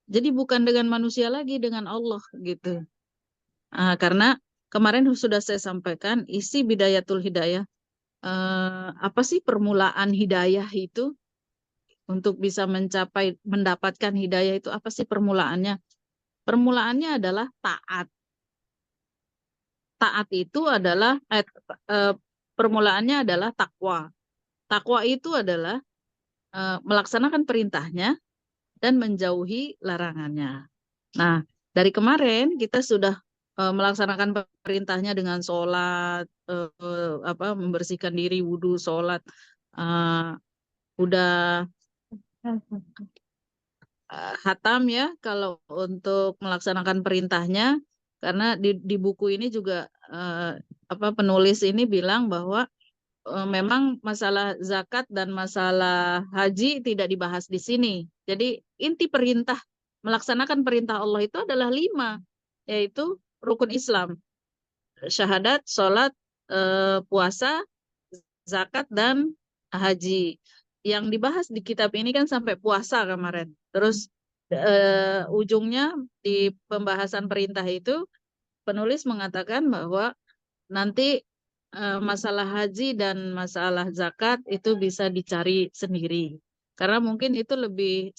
Jadi bukan dengan manusia lagi, dengan Allah gitu. Karena kemarin sudah saya sampaikan isi Bidayatul Hidayah. Apa sih permulaan hidayah itu? Untuk bisa mendapatkan hidayah itu apa sih permulaannya? Permulaannya adalah taat. Taat itu adalah permulaannya adalah takwa. Takwa itu adalah melaksanakan perintahnya dan menjauhi larangannya. Nah, dari kemarin kita sudah melaksanakan perintahnya dengan sholat, membersihkan diri, wudhu, sholat, udah hatam ya kalau untuk melaksanakan perintahnya, karena di buku ini juga penulis ini bilang bahwa memang masalah zakat dan masalah haji tidak dibahas di sini. Jadi inti perintah melaksanakan perintah Allah itu adalah 5, yaitu rukun Islam, syahadat, sholat, puasa, zakat, dan haji. Yang dibahas di kitab ini kan sampai puasa kemarin. Terus ujungnya di pembahasan perintah itu penulis mengatakan bahwa nanti masalah haji dan masalah zakat itu bisa dicari sendiri. Karena mungkin itu lebih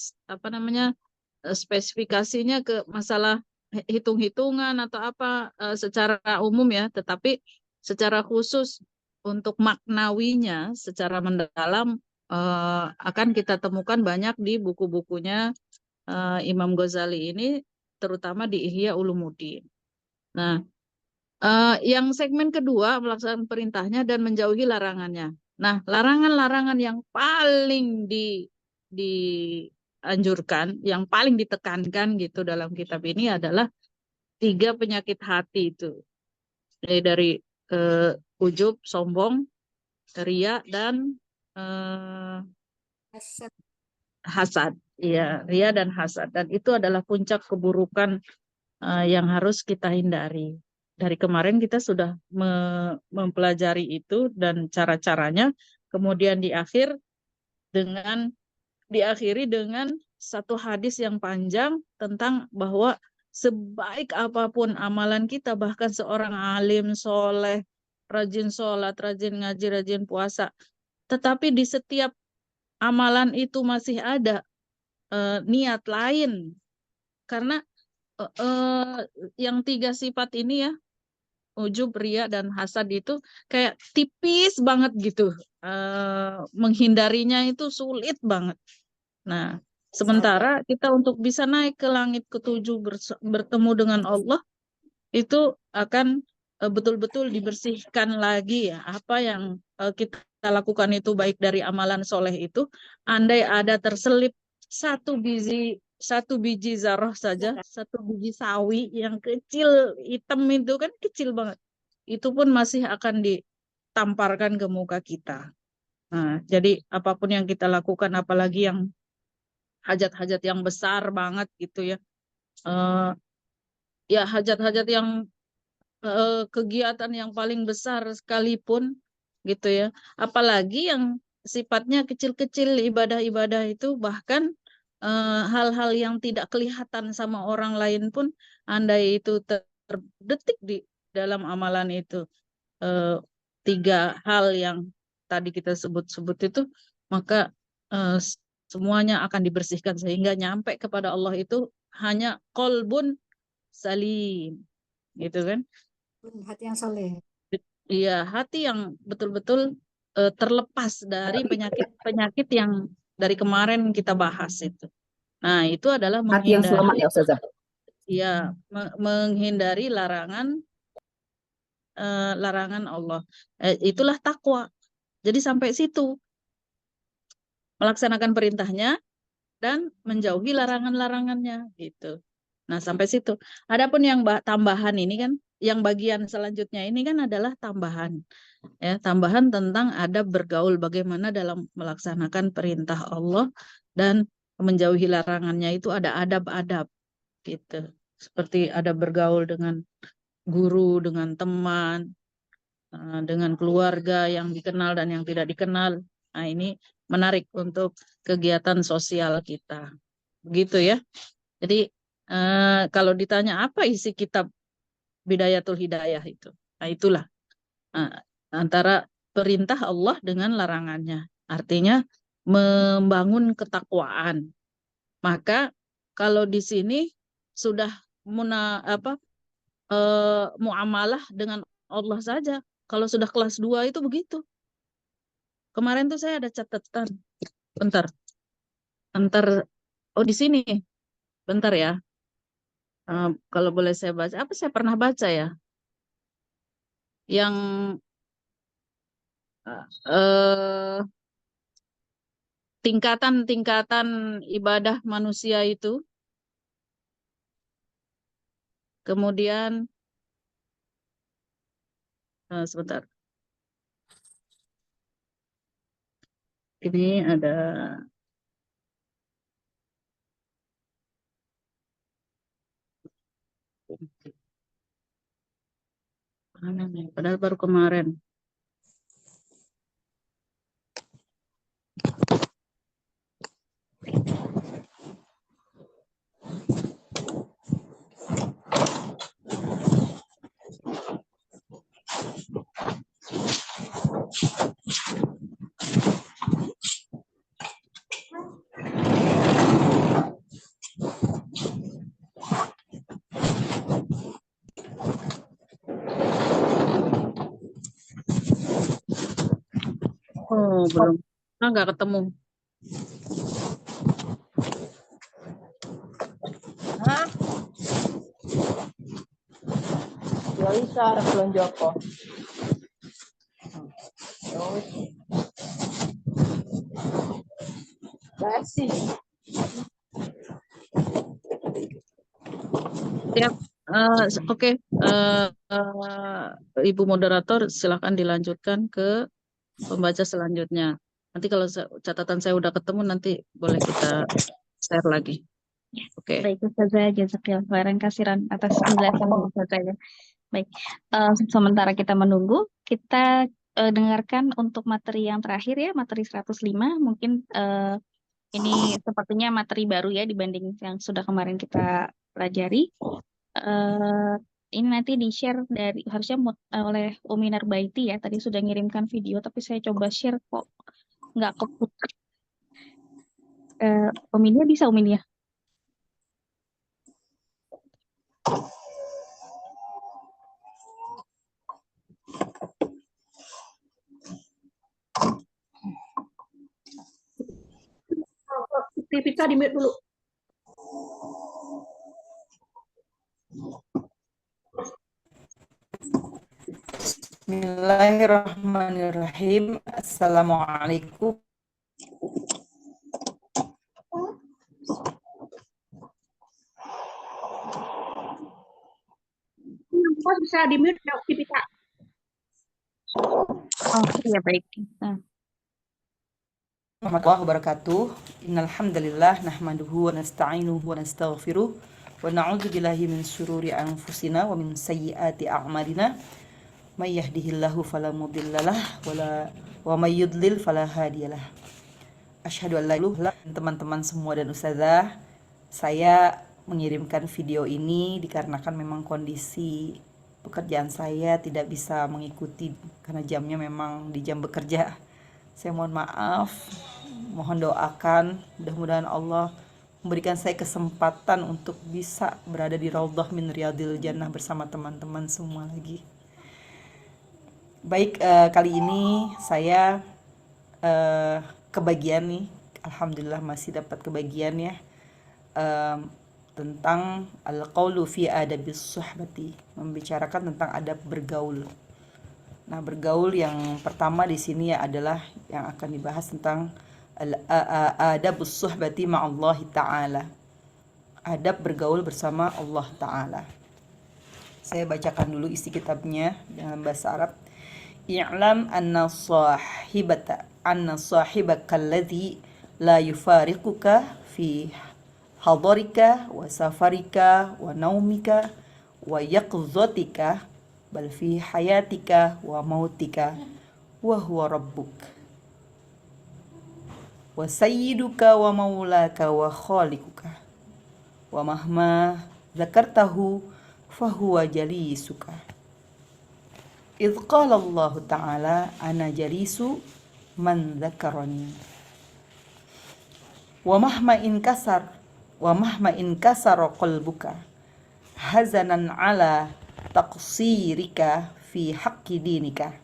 spesifikasinya ke masalah hitung-hitungan atau apa secara umum ya, tetapi secara khusus untuk maknawinya secara mendalam akan kita temukan banyak di buku-bukunya Imam Ghazali ini, terutama di Ihya Ulumuddin. Nah, yang segmen kedua melaksanakan perintahnya dan menjauhi larangannya. Nah, larangan-larangan yang paling dianjurkan, yang paling ditekankan gitu dalam kitab ini adalah 3 penyakit hati itu. Dari ujub, sombong, riya, dan hasad. Iya, riya dan hasad. Dan itu adalah puncak keburukan yang harus kita hindari. Dari kemarin kita sudah mempelajari itu dan cara-caranya, kemudian diakhiri dengan satu hadis yang panjang tentang bahwa sebaik apapun amalan kita, bahkan seorang alim soleh, rajin sholat, rajin ngaji, rajin puasa, tetapi di setiap amalan itu masih ada niat lain, karena yang 3 sifat ini ya, ujub, riya, dan hasad itu kayak tipis banget gitu. Menghindarinya itu sulit banget. Nah, sementara kita untuk bisa naik ke langit ke-7 bertemu dengan Allah, itu akan betul-betul dibersihkan lagi ya. Apa yang kita lakukan itu baik dari amalan soleh itu, andai ada terselip satu biji zarah saja, satu biji sawi yang kecil hitam itu kan kecil banget, itu pun masih akan ditamparkan ke muka kita. Nah, jadi apapun yang kita lakukan, apalagi yang hajat-hajat yang besar banget gitu ya, ya hajat-hajat yang kegiatan yang paling besar sekalipun gitu ya, apalagi yang sifatnya kecil-kecil, ibadah-ibadah itu, bahkan hal-hal yang tidak kelihatan sama orang lain pun, andai itu terdetik di dalam amalan itu, 3 hal yang tadi kita sebut-sebut itu, maka semuanya akan dibersihkan sehingga nyampe kepada Allah itu hanya qalbun salim, gitu kan? Hati yang soleh. Iya, hati yang betul-betul terlepas dari penyakit-penyakit yang dari kemarin kita bahas itu. Nah, itu adalah Hati yang selamat ya Ustazah. Iya, menghindari larangan Allah. Itulah takwa. Jadi sampai situ, melaksanakan perintahnya dan menjauhi larangan-larangannya gitu. Nah, sampai situ. Adapun yang tambahan ini kan, yang bagian selanjutnya ini kan adalah tambahan. Ya, tambahan tentang adab bergaul, bagaimana dalam melaksanakan perintah Allah dan menjauhi larangannya itu ada adab-adab gitu. Seperti adab bergaul dengan guru, dengan teman, dengan keluarga yang dikenal dan yang tidak dikenal. Nah, ini menarik untuk kegiatan sosial kita. Begitu ya. Jadi kalau ditanya apa isi kitab Bidayatul Hidayah itu, nah itulah antara perintah Allah dengan larangannya. Artinya membangun ketakwaan. Maka kalau di sini sudah muamalah dengan Allah saja. Kalau sudah kelas 2 itu begitu. Kemarin tuh saya ada catatan. Bentar. Oh, di sini. Bentar ya. Kalau boleh saya baca. Apa saya pernah baca ya? Yang tingkatan-tingkatan ibadah manusia itu. Kemudian sebentar. Ini ada padahal baru kemarin. Oh, belum. Nggak ketemu. Hah? Ya bisa arep belum Joko. Terus kasih. Siap. Oke. Ibu moderator, silakan dilanjutkan ke pembaca selanjutnya. Nanti kalau catatan saya udah ketemu, nanti boleh kita share lagi. Oke. Baik, Ustazah, jazakallahu khairan kasiran atas penjelasan Ustazah. Baik, sementara kita menunggu, kita dengarkan untuk materi yang terakhir ya, materi 105. Mungkin ini sepertinya materi baru ya dibanding yang sudah kemarin kita pelajari. Ini nanti di-share dari harusnya oleh Umi Narbaiti ya. Tadi sudah ngirimkan video, tapi saya coba share kok nggak keputar. Uminya bisa Uminya? Tipika di mute dulu. Bismillahirrahmanirrahim. Assalamualaikum. Kok bisa di mute ya, Tipika? Oh iya baik. Warahmatullahi wabarakatuh. Innal hamdalillah nahmaduhu wa nasta'inuhu wa nastaghfiruh wa na'udzu billahi min syururi anfusina wa min sayyiati a'malina. May yahdihillahu fala mudhillalah wa may yudlil fala hadiyalah. Asyhadu an la ilaha illallah. Teman-teman semua dan ustazah, saya mengirimkan video ini dikarenakan memang kondisi pekerjaan saya tidak bisa mengikuti karena jamnya memang di jam bekerja. Saya mohon maaf, mohon doakan, mudah-mudahan Allah memberikan saya kesempatan untuk bisa berada di Raudhah min Riyadil Jannah bersama teman-teman semua lagi. Baik, kali ini saya kebagian nih, alhamdulillah masih dapat kebagian ya, tentang al-qaulu fi adabis suhbati, membicarakan tentang adab bergaul. Nah, bergaul yang pertama di sini adalah yang akan dibahas tentang adabus suhbati ma'allahi ta'ala. Adab bergaul bersama Allah Ta'ala. Saya bacakan dulu isi kitabnya dalam bahasa Arab. I'lam anna sahibaka alladhi la yufariquka fi hadarika wa safarika wa naumika wa yaqzatika bal fi hayatika wa mautika wa huwa rabbuk wa sayyiduka wa maulaka wa khaliquka wa mahma zakartahu fahuwa jalisuka. Idh qala Allah Ta'ala ana jalisu man zakarani wa mahma in kasara qalbuka hazanan ala taqsirika fi haqqi dinika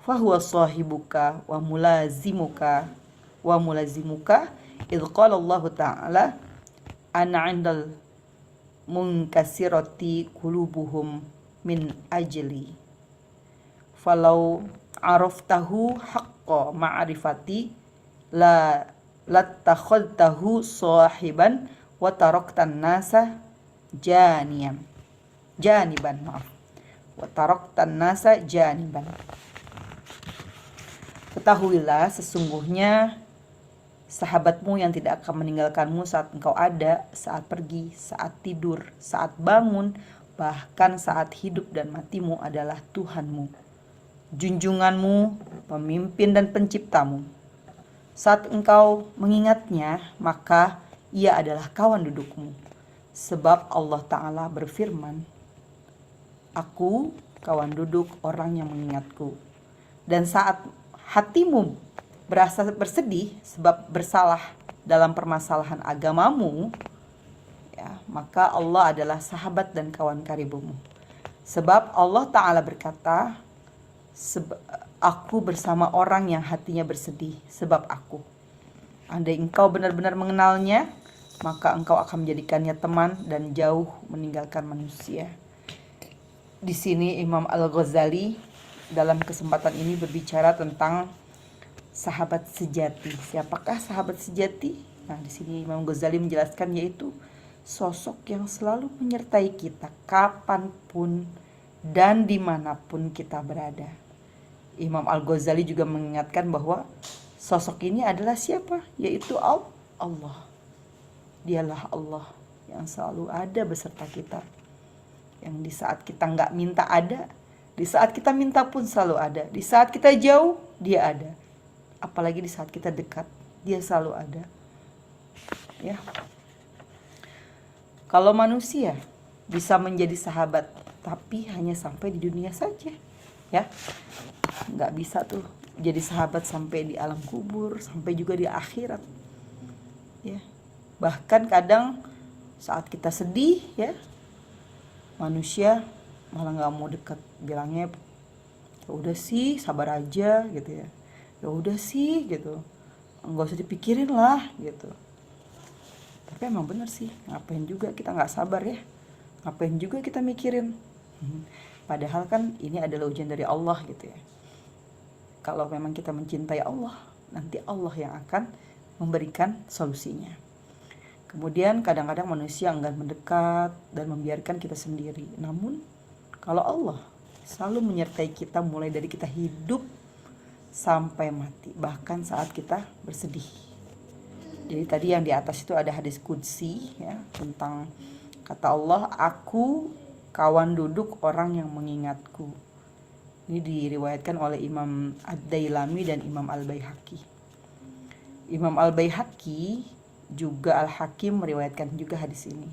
fahuwa sahibuka wa mulazimuka idh qala Allah Ta'ala ana 'indal munkasirati qulubuhum min ajli falau araftahu haqqa ma'rifati la lattakhadtahu sahiban wa taraktan nasa janiban wa taraktan nasa janiban. Ketahuilah sesungguhnya sahabatmu yang tidak akan meninggalkanmu saat engkau ada, saat pergi, saat tidur, saat bangun, bahkan saat hidup dan matimu adalah Tuhanmu, junjunganmu, pemimpin dan penciptamu. Saat engkau mengingatnya, maka ia adalah kawan dudukmu. Sebab Allah Ta'ala berfirman, Aku kawan duduk orang yang mengingatku. Dan saat hatimu berasa bersedih sebab bersalah dalam permasalahan agamamu, ya, maka Allah adalah sahabat dan kawan karibumu. Sebab Allah Ta'ala berkata, Aku bersama orang yang hatinya bersedih sebab aku. Andai engkau benar-benar mengenalnya, maka engkau akan menjadikannya teman dan jauh meninggalkan manusia. Di sini Imam Al-Ghazali dalam kesempatan ini berbicara tentang sahabat sejati. Siapakah sahabat sejati? Nah, di sini Imam Ghazali menjelaskan yaitu sosok yang selalu menyertai kita kapanpun dan dimanapun kita berada. Imam Al-Ghazali juga mengingatkan bahwa sosok ini adalah siapa? Yaitu Allah. Dialah Allah yang selalu ada beserta kita. Yang di saat kita nggak minta ada, di saat kita minta pun selalu ada. Di saat kita jauh, dia ada. Apalagi di saat kita dekat, dia selalu ada. Ya. Kalau manusia bisa menjadi sahabat, tapi hanya sampai di dunia saja, ya, nggak bisa tuh jadi sahabat sampai di alam kubur, sampai juga di akhirat, ya. Bahkan kadang saat kita sedih, ya, manusia malah nggak mau dekat, bilangnya ya udah sih sabar aja gitu ya, ya udah sih gitu, nggak usah dipikirin lah gitu. Tapi emang bener sih, ngapain juga kita nggak sabar ya, ngapain juga kita mikirin. Padahal kan ini adalah ujian dari Allah gitu ya. Kalau memang kita mencintai Allah, nanti Allah yang akan memberikan solusinya. Kemudian kadang-kadang manusia enggan mendekat dan membiarkan kita sendiri. Namun kalau Allah selalu menyertai kita mulai dari kita hidup sampai mati, bahkan saat kita bersedih. Jadi tadi yang di atas itu ada hadis qudsi ya, tentang kata Allah, aku kawan duduk orang yang mengingatku. Ini diriwayatkan oleh Imam Ad-Dailami dan Imam Al-Baihaqi. Imam Al-Baihaqi juga Al-Hakim meriwayatkan juga hadis ini.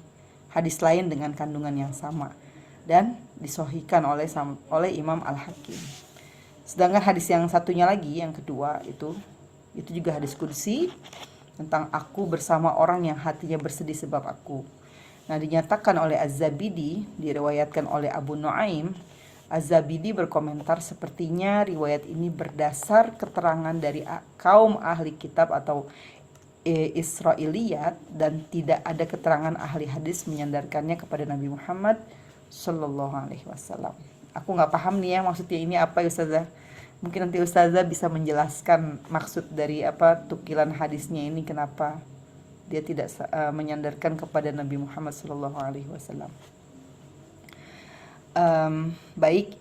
Hadis lain dengan kandungan yang sama dan disahihkan oleh Imam Al-Hakim. Sedangkan hadis yang satunya lagi, yang kedua itu juga hadis qudsi tentang aku bersama orang yang hatinya bersedih sebab aku. Nah, dinyatakan oleh Az-Zabidi, diriwayatkan oleh Abu Nuaim. Az-Zabidi berkomentar, sepertinya riwayat ini berdasar keterangan dari kaum ahli kitab atau Israiliyat dan tidak ada keterangan ahli hadis menyandarkannya kepada Nabi Muhammad Sallallahu Alaihi Wasallam. Aku nggak paham nih ya maksudnya ini apa ya Ustazah. Mungkin nanti Ustazah bisa menjelaskan maksud dari apa tukilan hadisnya ini, kenapa dia tidak menyandarkan kepada Nabi Muhammad Sallallahu Alaihi Wasallam. Baik,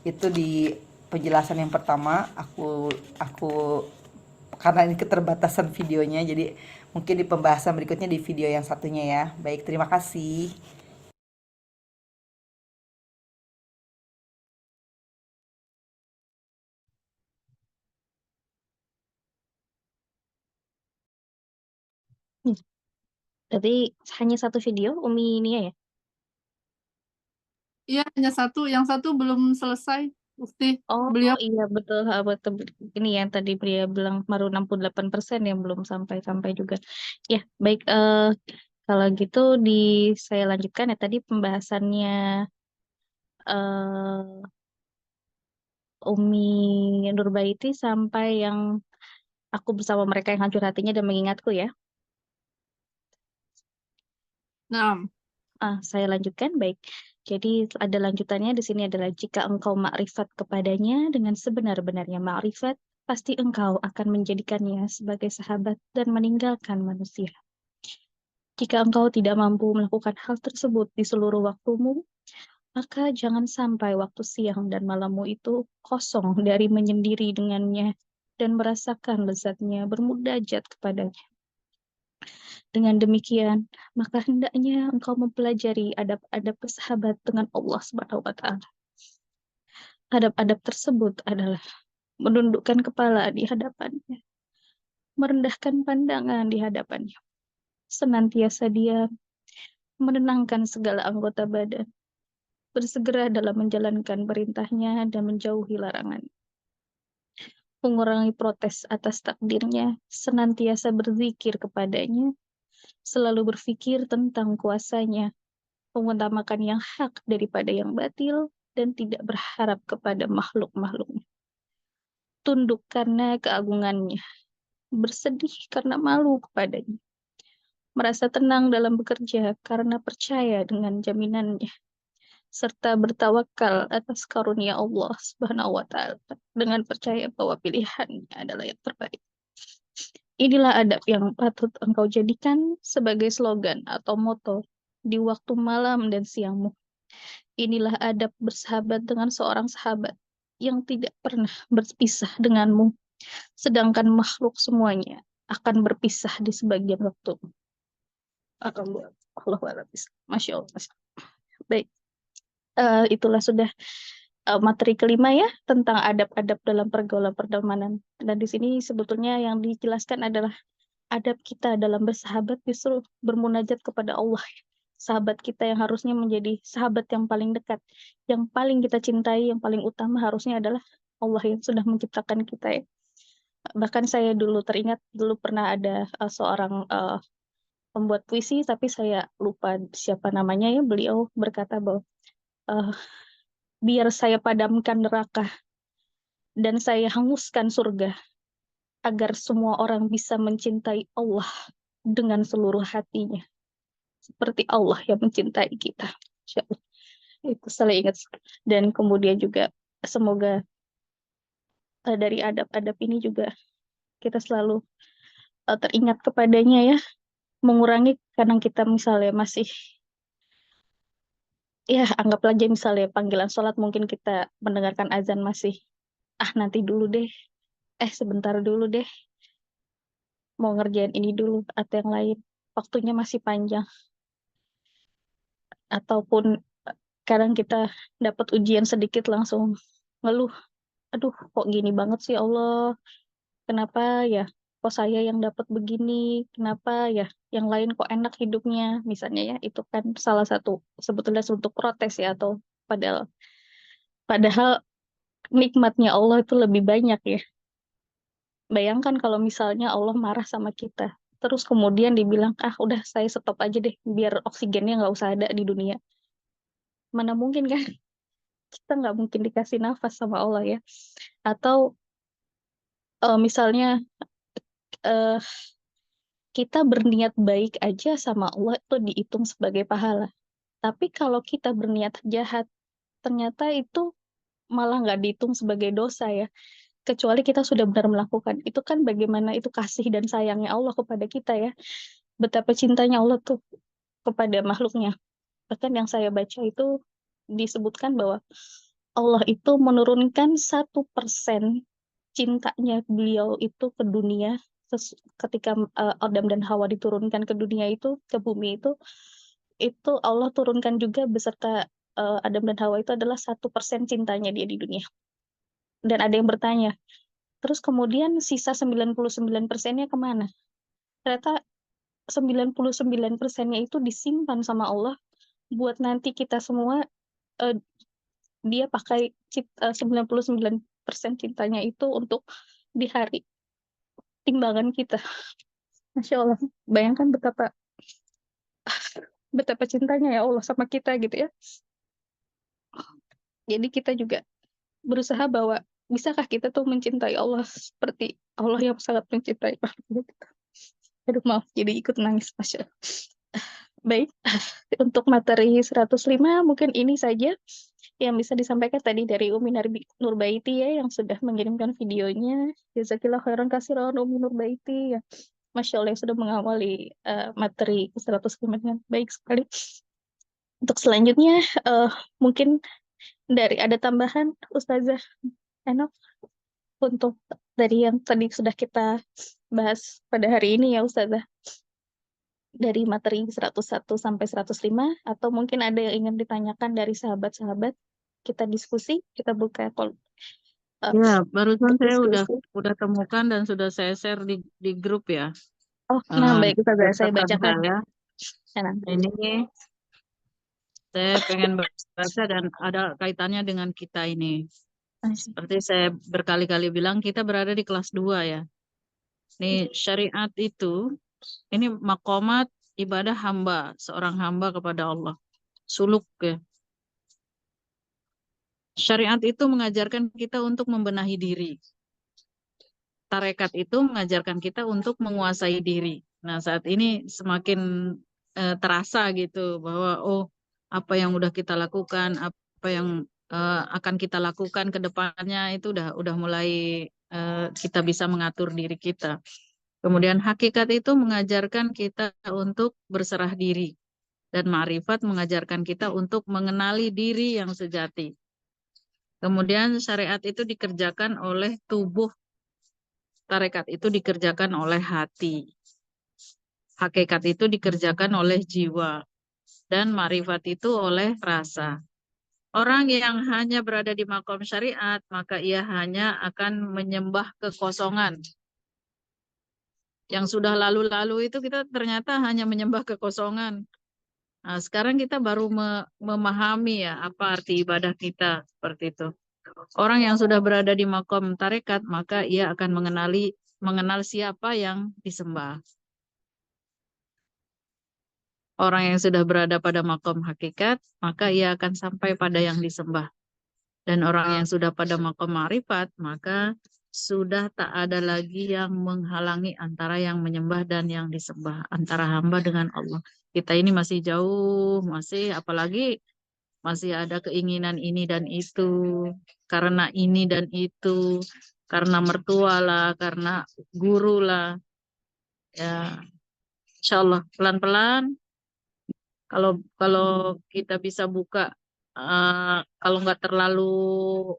itu di penjelasan yang pertama. Aku karena ini keterbatasan videonya, jadi mungkin di pembahasan berikutnya di video yang satunya ya. Baik, terima kasih. Berarti hanya satu video Umi Nia ya? Iya, hanya satu. Yang satu belum selesai, Mufti. Oh Beliau iya betul, betul. Ini yang tadi dia bilang baru 68% yang belum sampai juga. Ya baik, kalau gitu saya lanjutkan ya, tadi pembahasannya Umi Nurbaiti sampai yang aku bersama mereka yang hancur hatinya dan mengingatku ya. Nah, Saya lanjutkan, baik. Jadi ada lanjutannya di sini adalah jika engkau makrifat kepadanya dengan sebenar-benarnya makrifat, pasti engkau akan menjadikannya sebagai sahabat dan meninggalkan manusia. Jika engkau tidak mampu melakukan hal tersebut di seluruh waktumu, maka jangan sampai waktu siang dan malammu itu kosong dari menyendiri dengannya dan merasakan lezatnya bermunajat kepadanya. Dengan demikian, maka hendaknya engkau mempelajari adab-adab bersahabat dengan Allah Subhanahu wa Ta'ala. Adab-adab tersebut adalah menundukkan kepala di hadapannya, merendahkan pandangan di hadapannya, senantiasa diam, menenangkan segala anggota badan, bersegera dalam menjalankan perintahnya dan menjauhi larangannya, mengurangi protes atas takdirnya, senantiasa berzikir kepadanya, selalu berpikir tentang kuasanya, mengutamakan yang hak daripada yang batil, dan tidak berharap kepada makhluk-makhluknya. Tunduk karena keagungannya, bersedih karena malu kepadanya, merasa tenang dalam bekerja karena percaya dengan jaminannya, serta bertawakal atas karunia Allah Subhanahu wa Ta'ala dengan percaya bahwa pilihannya adalah yang terbaik. Inilah adab yang patut engkau jadikan sebagai slogan atau moto di waktu malam dan siangmu. Inilah adab bersahabat dengan seorang sahabat yang tidak pernah berpisah denganmu, sedangkan makhluk semuanya akan berpisah di sebagian waktu. Allah, Masya Allah. Baik, itulah sudah materi kelima ya tentang adab-adab dalam pergaulan pertemanan. Dan di sini sebetulnya yang dijelaskan adalah adab kita dalam bersahabat justru bermunajat kepada Allah. Sahabat kita yang harusnya menjadi sahabat yang paling dekat, yang paling kita cintai, yang paling utama harusnya adalah Allah yang sudah menciptakan kita ya. Bahkan saya dulu teringat dulu pernah ada seorang pembuat puisi, tapi saya lupa siapa namanya ya. Beliau berkata bahwa biar saya padamkan neraka dan saya hanguskan surga, agar semua orang bisa mencintai Allah dengan seluruh hatinya, seperti Allah yang mencintai kita. Insya Allah. Itu selalu ingat. Dan kemudian juga semoga dari adab-adab ini juga kita selalu teringat kepadanya ya, mengurangi kadang kita misalnya masih ya anggaplah aja misalnya panggilan sholat mungkin kita mendengarkan azan masih nanti dulu deh, sebentar dulu deh, mau ngerjain ini dulu atau yang lain, waktunya masih panjang. Ataupun kadang kita dapat ujian sedikit langsung ngeluh, aduh kok gini banget sih Allah, kenapa ya kok saya yang dapat begini, kenapa ya yang lain kok enak hidupnya misalnya ya. Itu kan salah satu sebetulnya untuk protes ya, atau padahal nikmatnya Allah itu lebih banyak ya. Bayangkan kalau misalnya Allah marah sama kita terus kemudian dibilang udah saya stop aja deh biar oksigennya nggak usah ada di dunia. Mana mungkin kan, kita nggak mungkin dikasih nafas sama Allah ya. Atau misalnya kita berniat baik aja sama Allah itu dihitung sebagai pahala. Tapi kalau kita berniat jahat, ternyata itu malah nggak dihitung sebagai dosa ya. Kecuali kita sudah benar melakukan. Itu kan bagaimana itu kasih dan sayangnya Allah kepada kita ya. Betapa cintanya Allah tuh kepada makhluknya. Bahkan yang saya baca itu disebutkan bahwa Allah itu menurunkan 1% cintanya beliau itu ke dunia ketika Adam dan Hawa diturunkan ke dunia itu, ke bumi itu Allah turunkan juga beserta Adam dan Hawa itu adalah 1% cintanya dia di dunia. Dan ada yang bertanya, terus kemudian sisa 99%-nya kemana? Ternyata 99%-nya itu disimpan sama Allah buat nanti kita semua dia pakai 99% cintanya itu untuk di hari timbangan kita. Masya Allah, bayangkan betapa cintanya ya Allah sama kita gitu ya. Jadi kita juga berusaha bahwa bisakah kita tuh mencintai Allah seperti Allah yang sangat mencintai kita. Aduh maaf, jadi ikut nangis Masya Allah. Baik, untuk materi 105 mungkin ini saja yang bisa disampaikan tadi dari Umi Nurbaiti ya, yang sudah mengirimkan videonya. Jazakillah khairan katsiran Umi Nurbaiti ya. Masya Allah yang sudah mengawali materi 105 dengan baik sekali. Untuk selanjutnya mungkin dari ada tambahan Ustazah Enok untuk dari yang tadi sudah kita bahas pada hari ini ya Ustazah, dari materi 101 sampai 105, atau mungkin ada yang ingin ditanyakan dari sahabat-sahabat, kita diskusi, kita buka Ya, barusan saya diskusi. udah temukan dan sudah saya share di grup ya. Oh, nah baik Ustazah, saya Catatan bacakan. saya. Ini saya pengen baca dan ada kaitannya dengan kita ini. Seperti saya berkali-kali bilang, kita berada di kelas 2 ya. Nih syariat itu, ini makomat ibadah hamba, seorang hamba kepada Allah. Suluk ya. Syariat itu mengajarkan kita untuk membenahi diri. Tarekat itu mengajarkan kita untuk menguasai diri. Nah, saat ini semakin terasa gitu bahwa oh, apa yang udah kita lakukan, apa yang akan kita lakukan ke depannya itu udah mulai kita bisa mengatur diri kita. Kemudian hakikat itu mengajarkan kita untuk berserah diri, dan ma'rifat mengajarkan kita untuk mengenali diri yang sejati. Kemudian syariat itu dikerjakan oleh tubuh, tarekat itu dikerjakan oleh hati, hakikat itu dikerjakan oleh jiwa, dan ma'rifat itu oleh rasa. Orang yang hanya berada di makom syariat, maka ia hanya akan menyembah kekosongan. Yang sudah lalu-lalu itu kita ternyata hanya menyembah kekosongan. Nah, sekarang kita baru memahami ya apa arti ibadah kita seperti itu. Orang yang sudah berada di makom tarekat, maka ia akan mengenal siapa yang disembah. Orang yang sudah berada pada makom hakikat, maka ia akan sampai pada yang disembah. Dan orang yang sudah pada makom ma'rifat, maka sudah tak ada lagi yang menghalangi antara yang menyembah dan yang disembah, antara hamba dengan Allah. Kita ini masih jauh, apalagi masih ada keinginan ini dan itu, karena ini dan itu, karena mertua lah, karena guru lah. Ya, insya Allah pelan-pelan. Kalau kita bisa buka, kalau nggak terlalu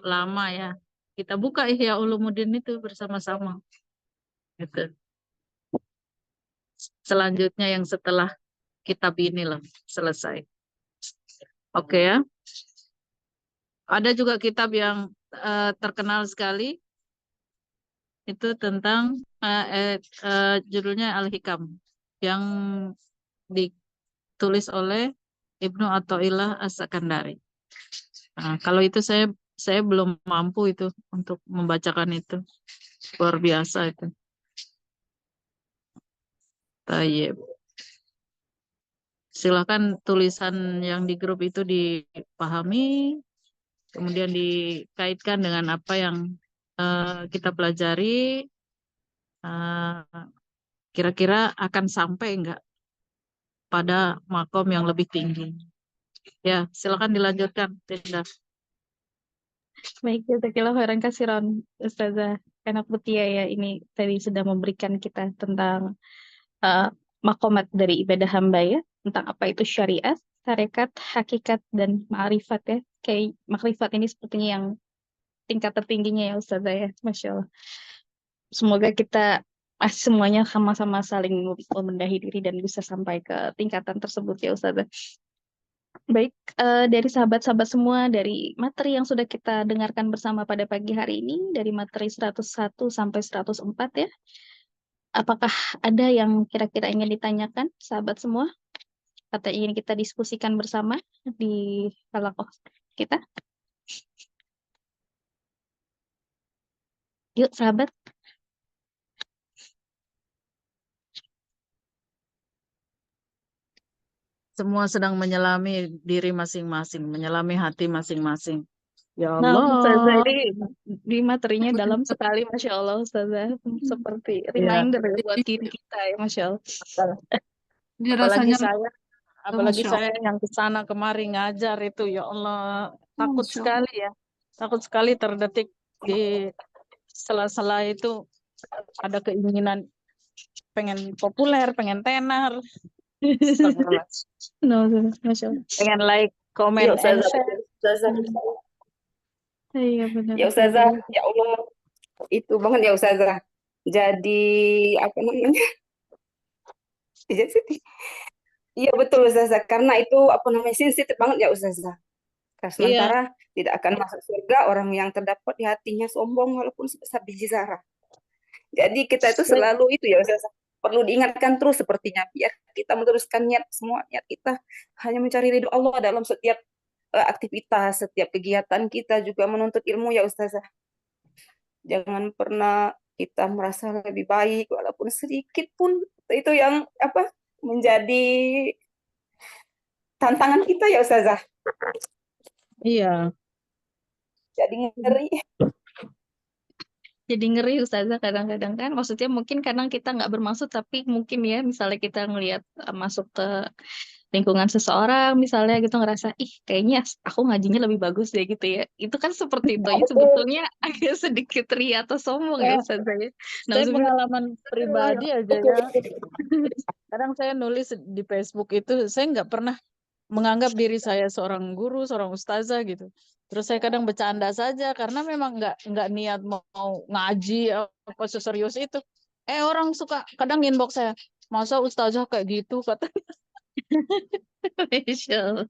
lama ya, kita buka Ihya Ulumuddin itu bersama-sama. Gitu. Selanjutnya yang setelah kitab ini lah selesai. Oke ya. Ada juga kitab yang terkenal sekali, itu tentang judulnya Al-Hikam, yang ditulis oleh Ibnu Athaillah As-Sakandari. Nah, kalau itu saya belum mampu itu untuk membacakan itu, luar biasa itu. Tayyib. Silakan tulisan yang di grup itu dipahami, kemudian dikaitkan dengan apa yang kita pelajari, kira-kira akan sampai enggak pada makom yang lebih tinggi. Ya, silakan dilanjutkan, Tinda. Baik, jazakallah khairan katsiran Ustazah Enak Mutia ya, ini tadi sudah memberikan kita tentang makomat dari ibadah hamba ya, tentang apa itu syariat, tarekat, hakikat, dan ma'rifat ya. Kayak makrifat ini sepertinya yang tingkat tertingginya ya Ustazah ya, Masya Allah. Semoga kita semuanya sama-sama saling membenahi diri dan bisa sampai ke tingkatan tersebut ya Ustazah. Baik, dari sahabat-sahabat semua, dari materi yang sudah kita dengarkan bersama pada pagi hari ini, dari materi 101 sampai 104 ya, apakah ada yang kira-kira ingin ditanyakan, sahabat semua? Atau ingin kita diskusikan bersama di halakoh kita? Yuk, sahabat. Semua sedang menyelami diri masing-masing, menyelami hati masing-masing. Ya Nah, Ustazah, Allah. ini di materinya dalam sekali, Masya Allah, Ustazah. Seperti Ya. reminder buat diri kita ya, Masya Allah. Dia Apalagi rasanya Masya saya yang ke sana kemari ngajar itu, ya Allah, takut Masya sekali ya. Takut sekali terdetik di sela-sela itu ada keinginan pengen populer, pengen tenar. No, Masya Allah. Pengen like, comment, Ya and Ustazah, share. Ustazah. Iya benar. Ya Ustazah, ya Allah, itu banget ya Ustazah. Jadi apa namanya? Iya betul Ustazah, karena itu apa namanya sensitif banget ya Ustazah. Sementara tidak akan masuk surga orang yang terdapat di hatinya sombong walaupun sebesar biji zarah. Jadi kita itu selalu itu ya Ustazah, perlu diingatkan terus sepertinya biar kita meneruskan semua niat kita hanya mencari ridho Allah dalam setiap aktivitas, setiap kegiatan kita, juga menuntut ilmu ya Ustazah. Jangan pernah kita merasa lebih baik walaupun sedikit pun, itu yang menjadi tantangan kita ya Ustazah. Iya. Jadi ngeri. Jadi ngeri Ustazah kadang-kadang kan, maksudnya mungkin kadang kita nggak bermaksud, tapi mungkin ya misalnya kita ngelihat masuk ke lingkungan seseorang misalnya gitu ngerasa, ih kayaknya aku ngajinya lebih bagus deh gitu ya. Itu kan seperti itu aja sebetulnya agak sedikit ri atau sombong ya Saya, Ustazah ya. saya Nauzubillah. pengalaman pribadi aja ya. Kadang saya nulis di Facebook itu, saya nggak pernah menganggap diri saya seorang guru, seorang ustazah gitu. Terus saya kadang bercanda saja karena memang nggak niat mau ngaji apa seserius itu. Orang suka kadang inbox saya, masa ustazah kayak gitu kata. Masya Allah.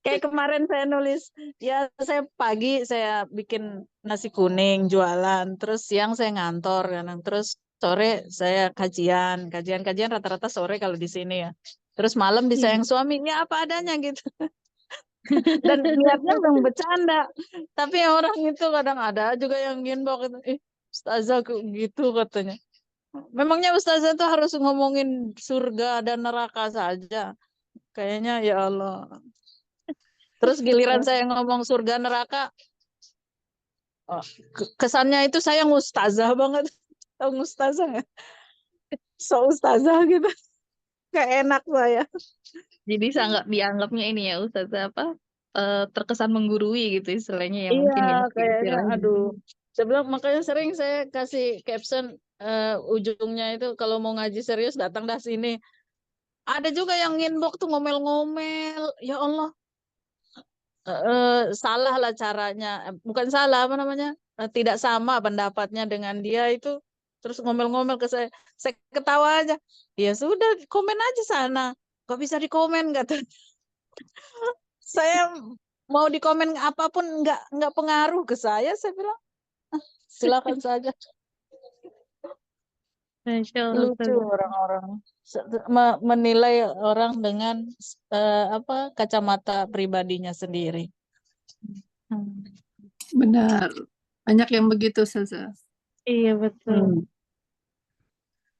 Kayak kemarin saya nulis, ya saya pagi saya bikin nasi kuning jualan, terus siang saya ngantor kan, terus sore saya kajian rata-rata sore kalau di sini ya. Terus malam disayang suami, ya apa adanya gitu. Dan niatnya memang bercanda, tapi orang itu kadang ada juga yang inbox itu, ustazah kok gitu katanya. Memangnya ustazah itu harus ngomongin surga dan neraka saja? Kayaknya ya Allah. Terus giliran saya ngomong surga neraka, kesannya itu saya ngustazah banget. Tahu ngustazah nggak? So ustazah gitu. Gak enak saya. Jadi sangat dianggapnya ini ya Ustazah apa? Terkesan menggurui gitu istilahnya ya Iya, mungkin ya kayaknya istilahnya. aduh. Saya bilang makanya sering saya kasih caption ujungnya itu kalau mau ngaji serius datang dah sini. Ada juga yang inbox tuh ngomel-ngomel. Ya Allah, salah lah caranya. Bukan salah apa namanya? Tidak sama pendapatnya dengan dia itu. Terus ngomel-ngomel ke saya. Saya ketawa aja. Ya sudah, komen aja sana. Kok bisa dikomen kata. Saya mau dikomen apapun nggak pengaruh ke saya bilang silakan saja. Masya Allah Lucu Ustazah. orang-orang menilai orang dengan apa kacamata pribadinya sendiri. Benar. Banyak yang begitu saja. Iya betul.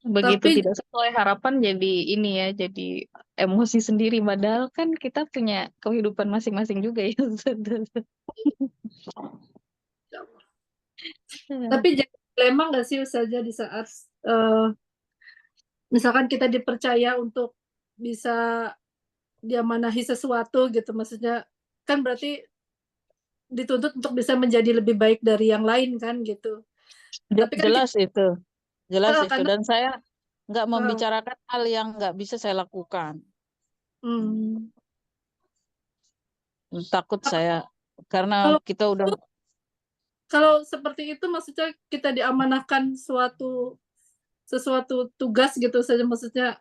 Begitu Tapi tidak sesuai harapan jadi ini ya, jadi emosi sendiri. Padahal kan kita punya kehidupan masing-masing juga ya. tapi jadi dilema nggak sih saja di saat misalkan kita dipercaya untuk bisa diamanahi sesuatu gitu, maksudnya kan berarti dituntut untuk bisa menjadi lebih baik dari yang lain kan gitu. Tapi kan Jelas itu, jelas itu. karena Dan saya nggak uh, membicarakan hal yang nggak bisa saya lakukan. Takut saya karena kalau kita udah kalau seperti itu maksudnya kita diamanahkan sesuatu tugas gitu saja, maksudnya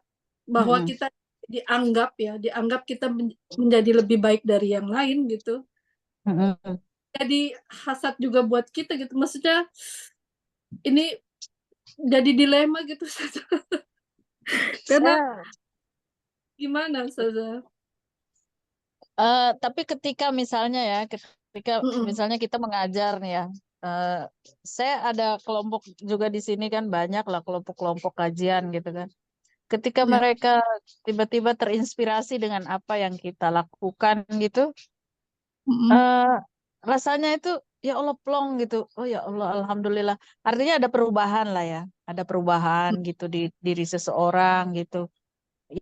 bahwa kita dianggap kita menjadi lebih baik dari yang lain gitu. Jadi hasad juga buat kita gitu, maksudnya ini jadi dilema gitu saja. Karena gimana saja. Tapi ketika misalnya ya, ketika misalnya kita mengajar nih ya, saya ada kelompok juga di sini kan banyak lah kelompok-kelompok kajian gitu kan. Ketika mereka tiba-tiba terinspirasi dengan apa yang kita lakukan gitu, rasanya itu ya Allah plong gitu. Oh ya Allah, alhamdulillah. Artinya ada perubahan lah ya, ada perubahan gitu di diri seseorang gitu.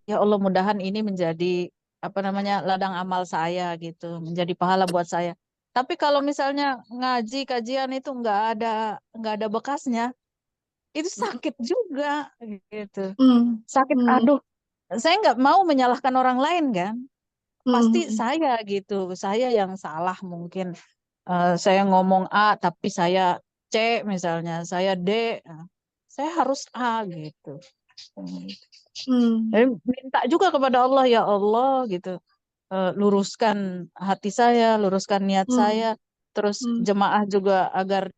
Ya Allah, mudahan ini menjadi apa namanya ladang amal saya gitu, menjadi pahala buat saya. Tapi kalau misalnya ngaji kajian itu nggak ada bekasnya, itu sakit juga gitu. Sakit, aduh, saya nggak mau menyalahkan orang lain kan. Pasti saya gitu, saya yang salah mungkin. Saya ngomong A tapi saya C misalnya, saya D, saya harus A gitu. Jadi minta juga kepada Allah, ya Allah gitu, luruskan hati saya, luruskan niat saya, terus jemaah juga agar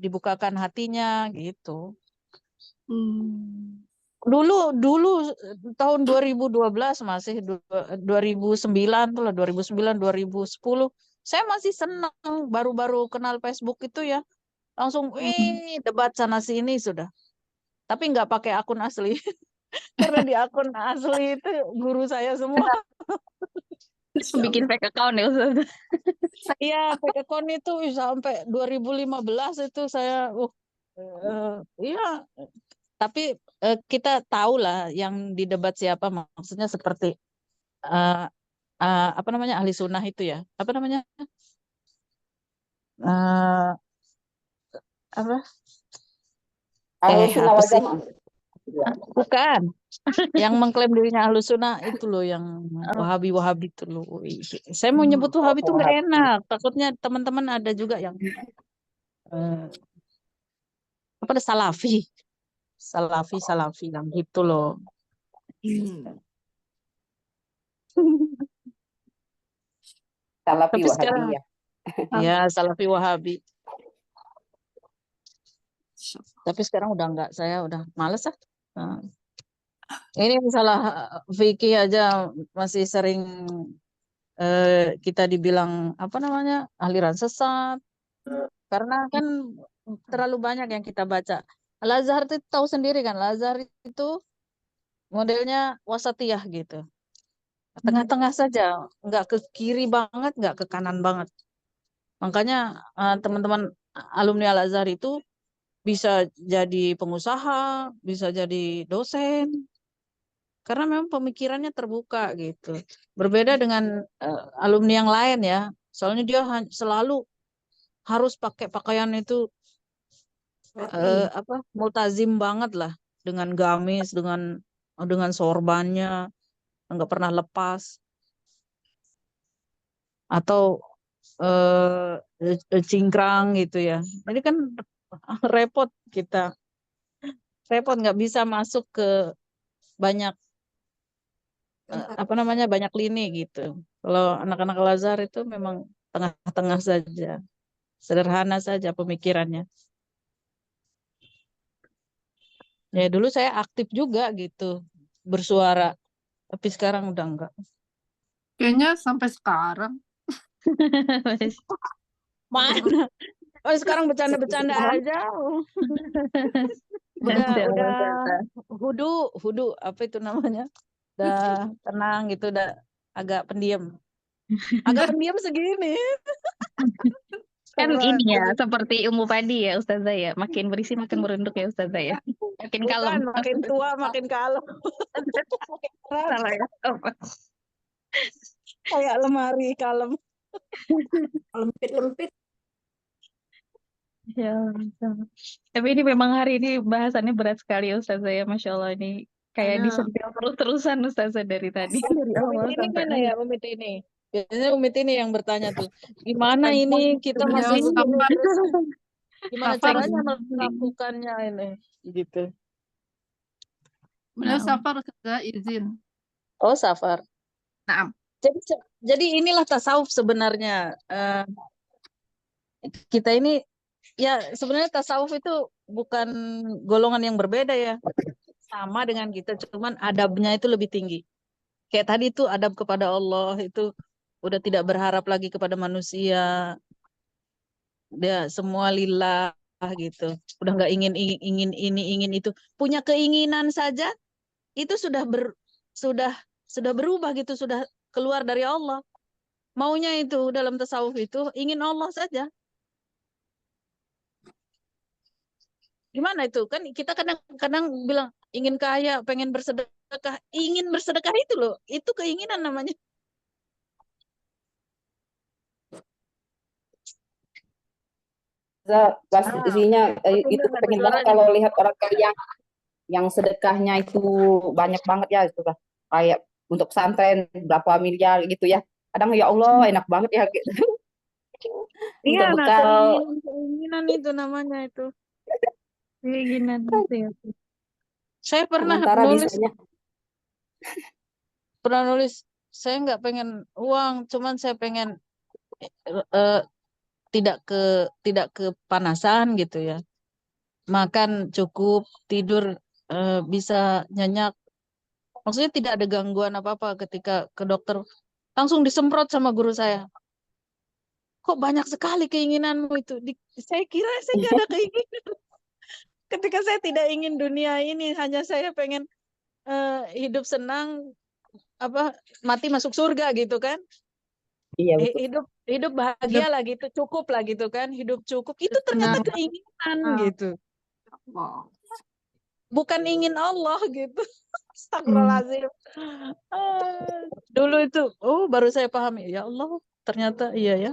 dibukakan hatinya gitu. Dulu tahun 2012 masih 2009 tuh lah, 2009 2010 saya masih senang baru-baru kenal Facebook itu ya, langsung debat sana sini sudah. Tapi nggak pakai akun asli. Karena di akun asli itu guru saya semua. Bikin fake account ya Ustaz. Iya, fake account itu sampai 2015 itu saya, iya. Tapi kita tahu lah yang didebat siapa, maksudnya seperti apa namanya, ahli sunnah itu ya, apa namanya, apa Ahlus sunnah apa wal sih, jamaah. bukan yang mengklaim dirinya ahlu sunnah itu loh, yang wahabi itu loh. Saya mau nyebut wahabi itu nggak enak, takutnya teman-teman ada juga yang apa ada salafi yang gitu loh. Salafi Tapi sekarang Wahabiyah. ya salafi wahabi. Tapi sekarang udah enggak, saya udah males ah. Nah, ini masalah fikih aja masih sering kita dibilang apa namanya, aliran sesat, karena kan terlalu banyak yang kita baca. Al-Azhar itu tahu sendiri kan, Al-Azhar itu modelnya wasatiyah gitu, tengah-tengah saja, nggak ke kiri banget, nggak ke kanan banget. Makanya teman-teman alumni Al-Azhar itu bisa jadi pengusaha, bisa jadi dosen, karena memang pemikirannya terbuka gitu. Berbeda dengan alumni yang lain ya, soalnya dia selalu harus pakai pakaian itu apa, multazim banget lah, dengan gamis, dengan sorbannya nggak pernah lepas, atau cingkrang gitu ya. Jadi kan repot kita, nggak bisa masuk ke banyak apa namanya, banyak lini gitu. Kalau anak-anak Al-Azhar itu memang tengah-tengah saja, sederhana saja pemikirannya. Ya dulu saya aktif juga gitu, bersuara, tapi sekarang udah enggak. Kayaknya sampai sekarang. Mana? Oh sekarang bercanda-bercanda aja. Udah hudu apa itu namanya? Udah tenang gitu, udah agak pendiam. Agak pendiam segini. Kan ini ya seperti ilmu padi ya Ustazah ya, makin berisi makin merunduk ya Ustazah ya, makin kalem. Bukan, makin tua makin kalem. Salah ya. Kayak lemari kalem. Lempit-lempit. Ya, tapi ini memang hari ini bahasannya berat sekali ya Ustazah ya, Masya Allah, ini kayak disentil terus-terusan Ustazah dari tadi. Dari awal Umit ini sampai mana akhir. ya, Umit ini? Biasanya Umit ini yang bertanya tuh, gimana ini kita masih gimana caranya melakukannya ini, gitu. Beliau safar sudah izin. Oh safar. Nah, jadi inilah tasawuf sebenarnya. Kita ini ya sebenarnya tasawuf itu bukan golongan yang berbeda ya, sama dengan kita, cuman adabnya itu lebih tinggi. Kayak tadi itu adab kepada Allah itu udah tidak berharap lagi kepada manusia, dia semua lillah gitu, udah nggak ingin ini ingin itu, punya keinginan saja itu sudah berubah gitu, sudah keluar dari Allah. Maunya itu dalam tasawuf itu ingin Allah saja. Gimana itu? Kan kita kadang-kadang bilang ingin kaya, pengen bersedekah, ingin bersedekah itu loh, itu keinginan namanya. Pastinya itu pengen banget kalau lihat orang kaya yang sedekahnya itu banyak banget ya, itu lah kayak untuk pesantren berapa miliar gitu ya. Kadang ya Allah enak banget ya gitu. Iya, Untuk nah bekal keinginan itu namanya itu. Keinginan itu ya. Saya pernah sementara nulis, bisanya saya nggak pengen uang, cuman saya pengen tidak kepanasan gitu ya. Makan cukup, tidur bisa nyenyak. Maksudnya tidak ada gangguan apa-apa. Ketika ke dokter langsung disemprot sama guru saya. Kok banyak sekali keinginanmu itu? Saya kira saya nggak ada keinginan. Ketika saya tidak ingin dunia ini, hanya saya pengen hidup senang, mati masuk surga gitu kan. Iya betul. hidup bahagia lah gitu, cukup lah gitu kan, hidup cukup itu ternyata keinginan gitu, bukan ingin Allah gitu. Astagfirullahaladzim. Dulu itu, baru saya pahami, ya Allah, ternyata iya ya.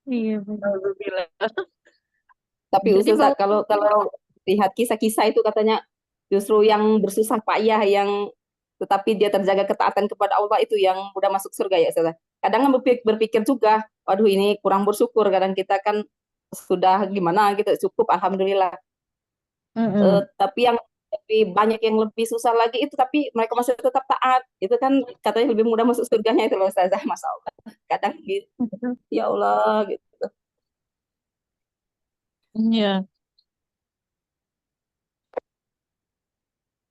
Iya, benar. Alhamdulillah. Tapi Jadi Ustazah, mau kalau lihat kisah-kisah itu katanya justru yang bersusah payah, yang tetapi dia terjaga ketaatan kepada Allah itu yang mudah masuk surga ya Ustazah. Kadang kan berpikir juga, waduh ini kurang bersyukur, kadang kita kan sudah gimana gitu, cukup alhamdulillah. Tapi yang lebih banyak yang lebih susah lagi itu, tapi mereka masih tetap taat. Itu kan katanya lebih mudah masuk surganya itu loh Ustazah, Masya Allah. Kadang gitu, ya Allah gitu. Iya.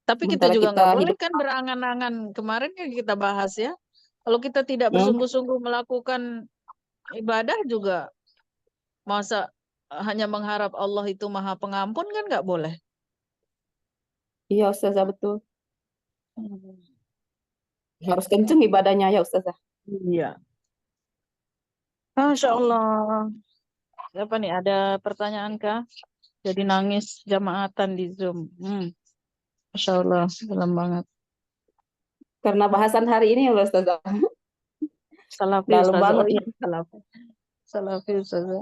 Tapi kita Sementara juga kita nggak boleh hidup, kan berangan-angan. Kemarin kan kita bahas ya. Kalau kita tidak bersungguh-sungguh melakukan ibadah juga, masa hanya mengharap Allah itu maha pengampun kan nggak boleh. iya Ustazah betul. Harus kenceng ibadahnya ya Ustazah. Iya. Masya Allah. Siapa nih? Ada pertanyaan kah? Jadi nangis jamaatan di Zoom. Masya Allah, dalam banget. Karena bahasan hari ini ya Ustazah, Salafi dalam Ustazah. banget. Oh iya, Salafi. Salafi Ustazah.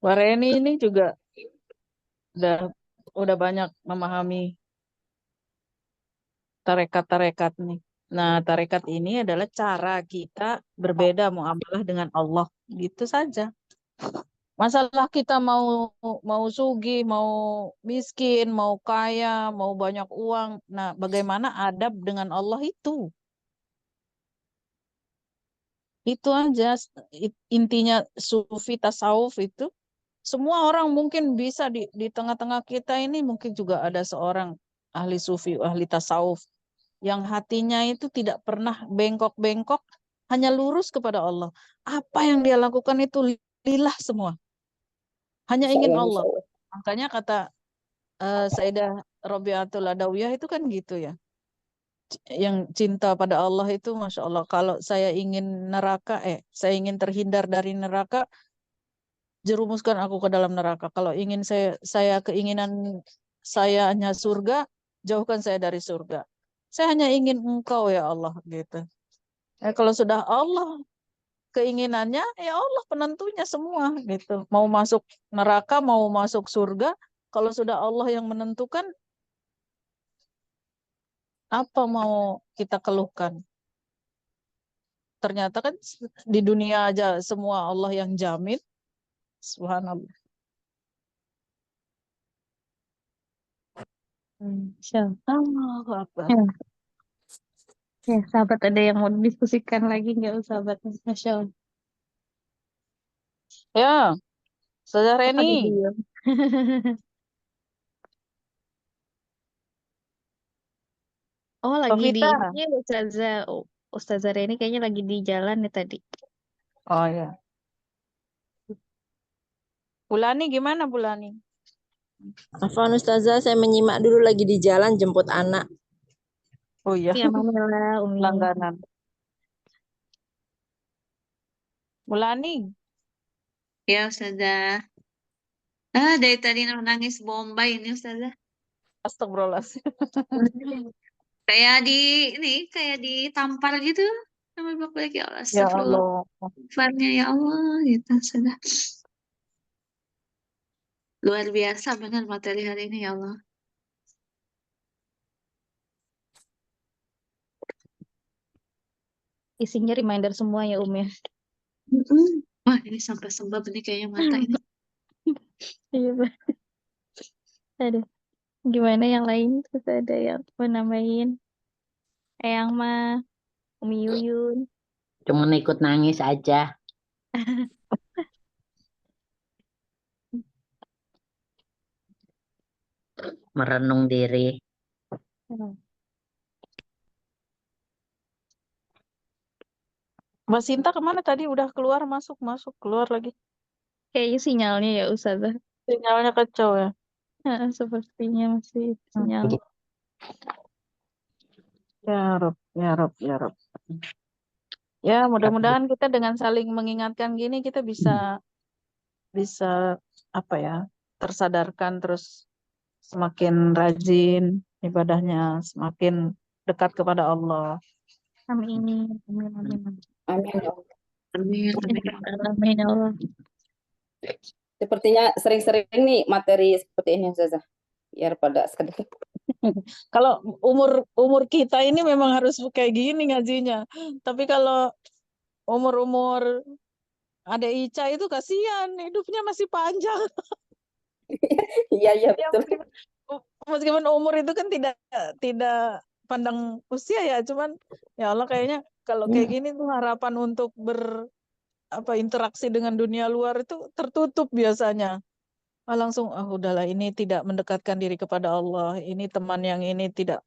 Wareni ini juga udah banyak memahami tarekat-tarekat nih. Nah, tarekat ini adalah cara kita berbeda muamalah dengan Allah. Gitu saja. Masalah kita mau sugih, mau miskin, mau kaya, mau banyak uang. Nah, bagaimana adab dengan Allah itu? Itu aja intinya sufi tasawuf itu. Semua orang mungkin bisa di tengah-tengah kita ini mungkin juga ada seorang ahli sufi, ahli tasawuf yang hatinya itu tidak pernah bengkok-bengkok, hanya lurus kepada Allah. Apa yang dia lakukan itu lillah semua. Hanya ingin Allah. Makanya kata Sayyidah Rabi'atul Adawiyah itu kan gitu ya. Yang cinta pada Allah itu Masya Allah. Kalau saya ingin saya ingin terhindar dari neraka, jerumuskan aku ke dalam neraka. Kalau ingin saya keinginan saya hanya surga, jauhkan saya dari surga. Saya hanya ingin Engkau ya Allah gitu. Kalau sudah Allah keinginannya, ya Allah penentunya semua gitu. Mau masuk neraka, mau masuk surga, kalau sudah Allah yang menentukan, apa mau kita keluhkan? Ternyata kan di dunia aja semua Allah yang jamin. Subhanallah. Allahu Akbar. Ya, sahabat ada yang mau diskusikan lagi nggak sahabat? Masya Allah. Ya, Saudara Reni. Aduh, diam. Oh, lagi di Pevita. ini ya, Ustazah. Oh, Ustazah Reni kayaknya lagi di jalan ya tadi. Oh ya. Bulani gimana Bulani? Afwan Ustazah, saya menyimak dulu lagi di jalan jemput anak. Oh iya. Ya, mana Umi. Langganan. Bulani. Ya Ustazah. Dari tadi nangis Bombay ini Ustazah. Astagfirullahaladzim. Kayak ditampar gitu. Sama balik ya Allah. Ya Allah. Istighfarnya ya Allah gitu Ustazah. Luar biasa benar materi hari ini ya Allah. Isinya reminder semua ya Umi. Wah ini sampai sembab nih kayaknya mata ini. Iya, Pak. Aduh. Gimana yang lain? Terus ada yang mau nambahin? Eyang mah, Umi Yuyun. Cuman ikut nangis aja. Merenung diri. Mbak Sinta kemana tadi? Udah keluar, masuk, keluar lagi. Kayaknya sinyalnya ya Ustazah. Sinyalnya kacau ya. Sepertinya masih sinyal. Ya Rob, ya Rob, ya Rob. Ya, mudah-mudahan kita dengan saling mengingatkan gini kita bisa apa ya, tersadarkan terus semakin rajin ibadahnya, semakin dekat kepada Allah. Amin. Amin. Amin. Amin ya Allah. Amin, amin. Amin ya Allah. Sepertinya sering-sering nih materi seperti ini Ustazah. Biar pada sekedar. Kalau umur kita ini memang harus kayak gini ngajinya. Tapi kalau umur ada Ica itu kasihan, hidupnya masih panjang. Iya, iya Ya, betul. meskipun umur itu kan tidak pandang usia ya, cuman ya Allah kayaknya kalau kayak gini tuh harapan untuk interaksi dengan dunia luar itu tertutup biasanya. Langsung udahlah, ini tidak mendekatkan diri kepada Allah, ini teman yang ini tidak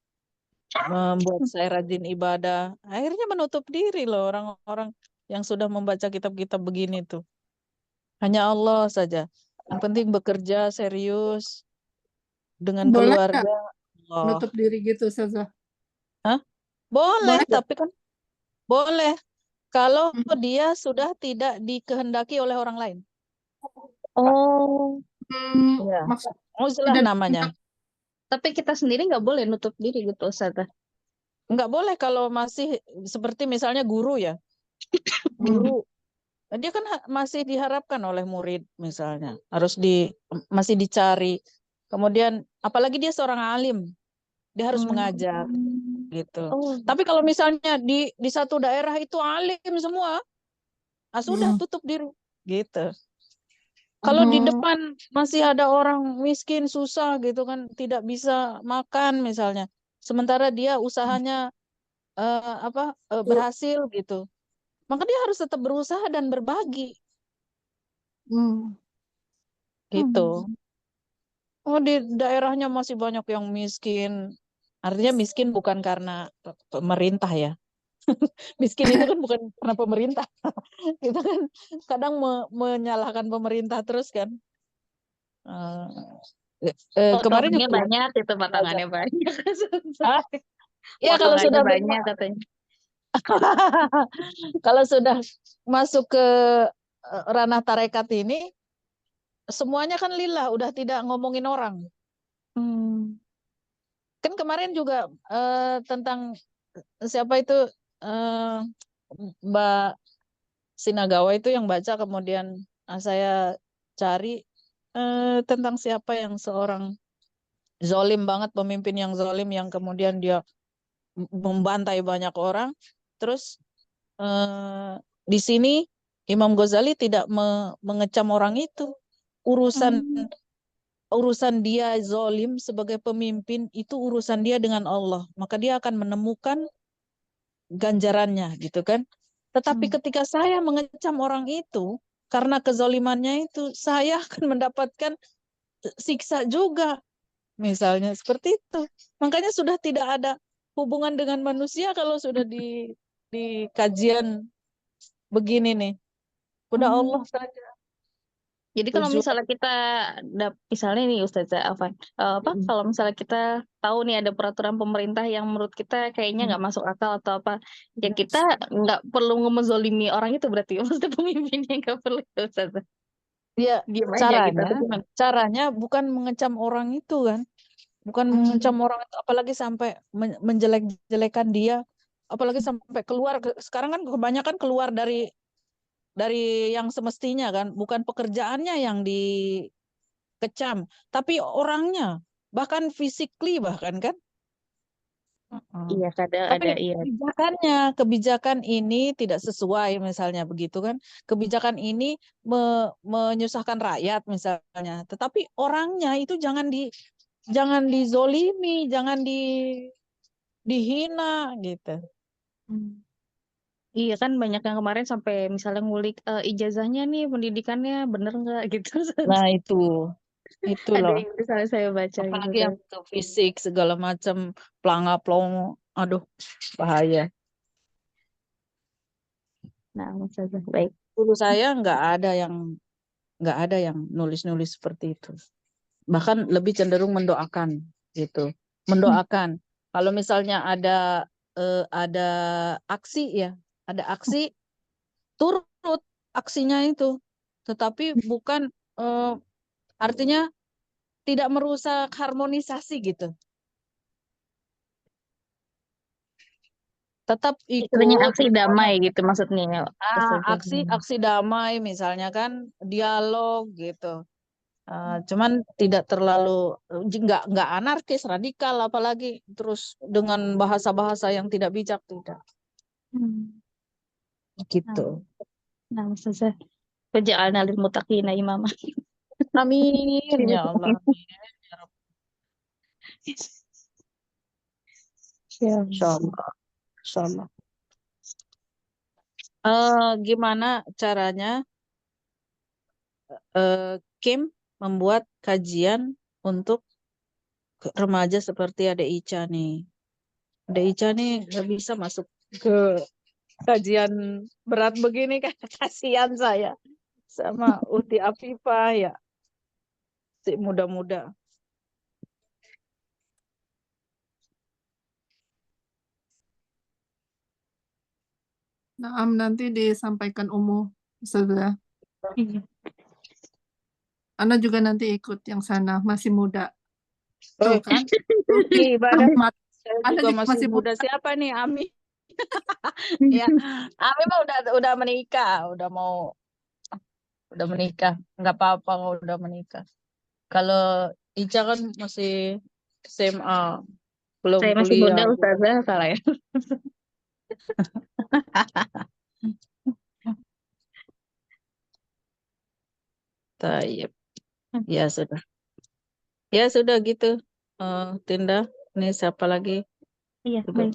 membuat saya rajin ibadah. Akhirnya menutup diri loh orang-orang yang sudah membaca kitab-kitab begini tuh. Hanya Allah saja. Yang penting bekerja serius dengan Boleh nggak keluarga. Allah. nutup diri gitu, Ustazah? Hah? Boleh, Boleh nggak? tapi kan boleh kalau dia sudah tidak dikehendaki oleh orang lain. Oh, Ya. Maksud Uzlah tidak namanya. tapi kita sendiri nggak boleh nutup diri gitu, Ustazah. Nggak boleh kalau masih seperti misalnya guru ya. Guru dia kan masih diharapkan oleh murid misalnya, masih dicari. Kemudian apalagi dia seorang alim, dia harus mengajar gitu. Oh, Tapi kalau misalnya di satu daerah itu alim semua, sudah tutup diri gitu. Kalau di depan masih ada orang miskin susah gitu kan, tidak bisa makan misalnya, sementara dia usahanya berhasil gitu, maka dia harus tetap berusaha dan berbagi gitu. Oh, di daerahnya masih banyak yang miskin. Artinya miskin bukan karena pemerintah ya. Miskin itu kan bukan karena pemerintah. Kita kan kadang menyalahkan pemerintah terus kan. Kemarin potongannya juga banyak itu, potongannya banyak. ya kalau Potongannya sudah banyak katanya. kalau sudah masuk ke ranah tarekat ini, semuanya kan lillah, udah tidak ngomongin orang. Kan kemarin juga tentang siapa itu Mbak Sinagawa itu yang baca, kemudian saya cari tentang siapa yang seorang zolim banget, pemimpin yang zolim yang kemudian dia membantai banyak orang. Terus di sini Imam Ghazali tidak mengecam orang itu. Urusan dia zolim sebagai pemimpin itu urusan dia dengan Allah, maka dia akan menemukan ganjarannya gitu kan. Tetapi ketika saya mengecam orang itu karena kezolimannya itu, saya akan mendapatkan siksa juga misalnya seperti itu. Makanya sudah tidak ada hubungan dengan manusia kalau sudah di kajian begini nih, udah Allah saja. Jadi kalau Tujuan. misalnya kita misalnya nih Ustazah Afan, kalau misalnya kita tahu nih ada peraturan pemerintah yang menurut kita kayaknya nggak masuk akal atau apa, ya kita nggak perlu ngemezolimi orang itu berarti maksudnya pemimpinnya nggak perlu Ustazah. Ya, Diam aja gitu atau gimana? caranya bukan mengecam orang itu kan, bukan mengecam orang itu, apalagi sampai menjelek-jelekan dia, apalagi sampai keluar. Sekarang kan kebanyakan keluar dari yang semestinya kan, bukan pekerjaannya yang dikecam, tapi orangnya, bahkan physically bahkan kan. Iya, kadang ada, Tapi iya. kebijakan ini tidak sesuai misalnya begitu kan. Kebijakan ini menyusahkan rakyat misalnya. Tetapi orangnya itu jangan dizolimi, jangan dihina gitu. Iya kan banyak yang kemarin sampai misalnya ngulik ijazahnya nih, pendidikannya bener nggak gitu. Nah itu Ada loh. yang misalnya saya baca Apalagi gitu. yang ke fisik segala macam, pelangap-pelongo, aduh bahaya. Nah, Ustazah, baik. Dulu saya nggak ada yang nulis-nulis seperti itu. Bahkan lebih cenderung mendoakan gitu. Mendoakan. Kalau misalnya ada aksi ya, ada aksi, turut aksinya itu, tetapi bukan artinya tidak merusak harmonisasi gitu. Tetap Istilahnya ikut aksi damai gitu maksudnya ya, Ustazah. aksi damai misalnya kan, dialog gitu. Cuman tidak terlalu nggak anarkis radikal, apalagi terus dengan bahasa-bahasa yang tidak bijak, tidak Hmm. gitu. Nah, Ustazah, waj'alna lil muttaqina imama. Amin ya Allah. Ya. Insyaallah. Insyaallah. Gimana caranya Kim membuat kajian untuk remaja seperti Ade Ica nih? Ade Ica nih nggak bisa masuk ke kajian berat begini kan, kasihan saya sama Uti Afifah ya, si muda-muda. Nah, nanti disampaikan Ustazah. Anda juga nanti ikut yang sana, masih muda. Tuh kan? Ibadah saya Anda juga juga masih muda. Siapa nih, Ami? Ya, Ami mah udah menikah, udah menikah. Nggak apa-apa kalau udah menikah. Kalau Ica kan masih SMA, belum Saya masih muda, kuliah. Ustazah, salah ya. Tayyip. Ya sudah. Ya sudah gitu. Tinda, ini siapa lagi? Iya, Juga. baik.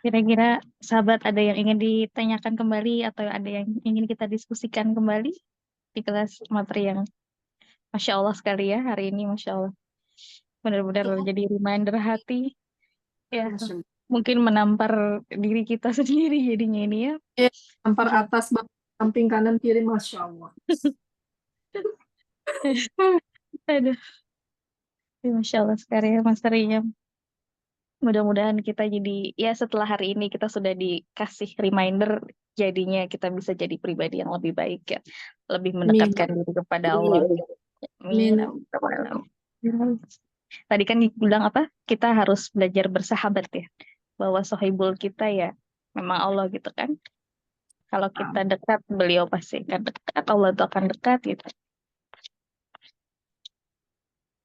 Kira-kira sahabat ada yang ingin ditanyakan kembali atau ada yang ingin kita diskusikan kembali di kelas materi yang Masya Allah sekali ya hari ini, Masya Allah. Benar-benar jadi reminder hati. Ya, mungkin menampar diri kita sendiri jadinya ini ya. Tampar atas, samping kanan kiri, Masya Allah. Aduh. Masya Allah sekali ya materinya. Mudah-mudahan kita jadi, ya setelah hari ini kita sudah dikasih reminder, jadinya kita bisa jadi pribadi yang lebih baik ya. Lebih mendekatkan diri kepada Allah. Amin. Tadi kan dibilang apa? Kita harus belajar bersahabat ya. Bahwa sohibul kita ya memang Allah gitu kan. Kalau kita dekat, beliau pasti akan dekat. Allah itu akan dekat gitu.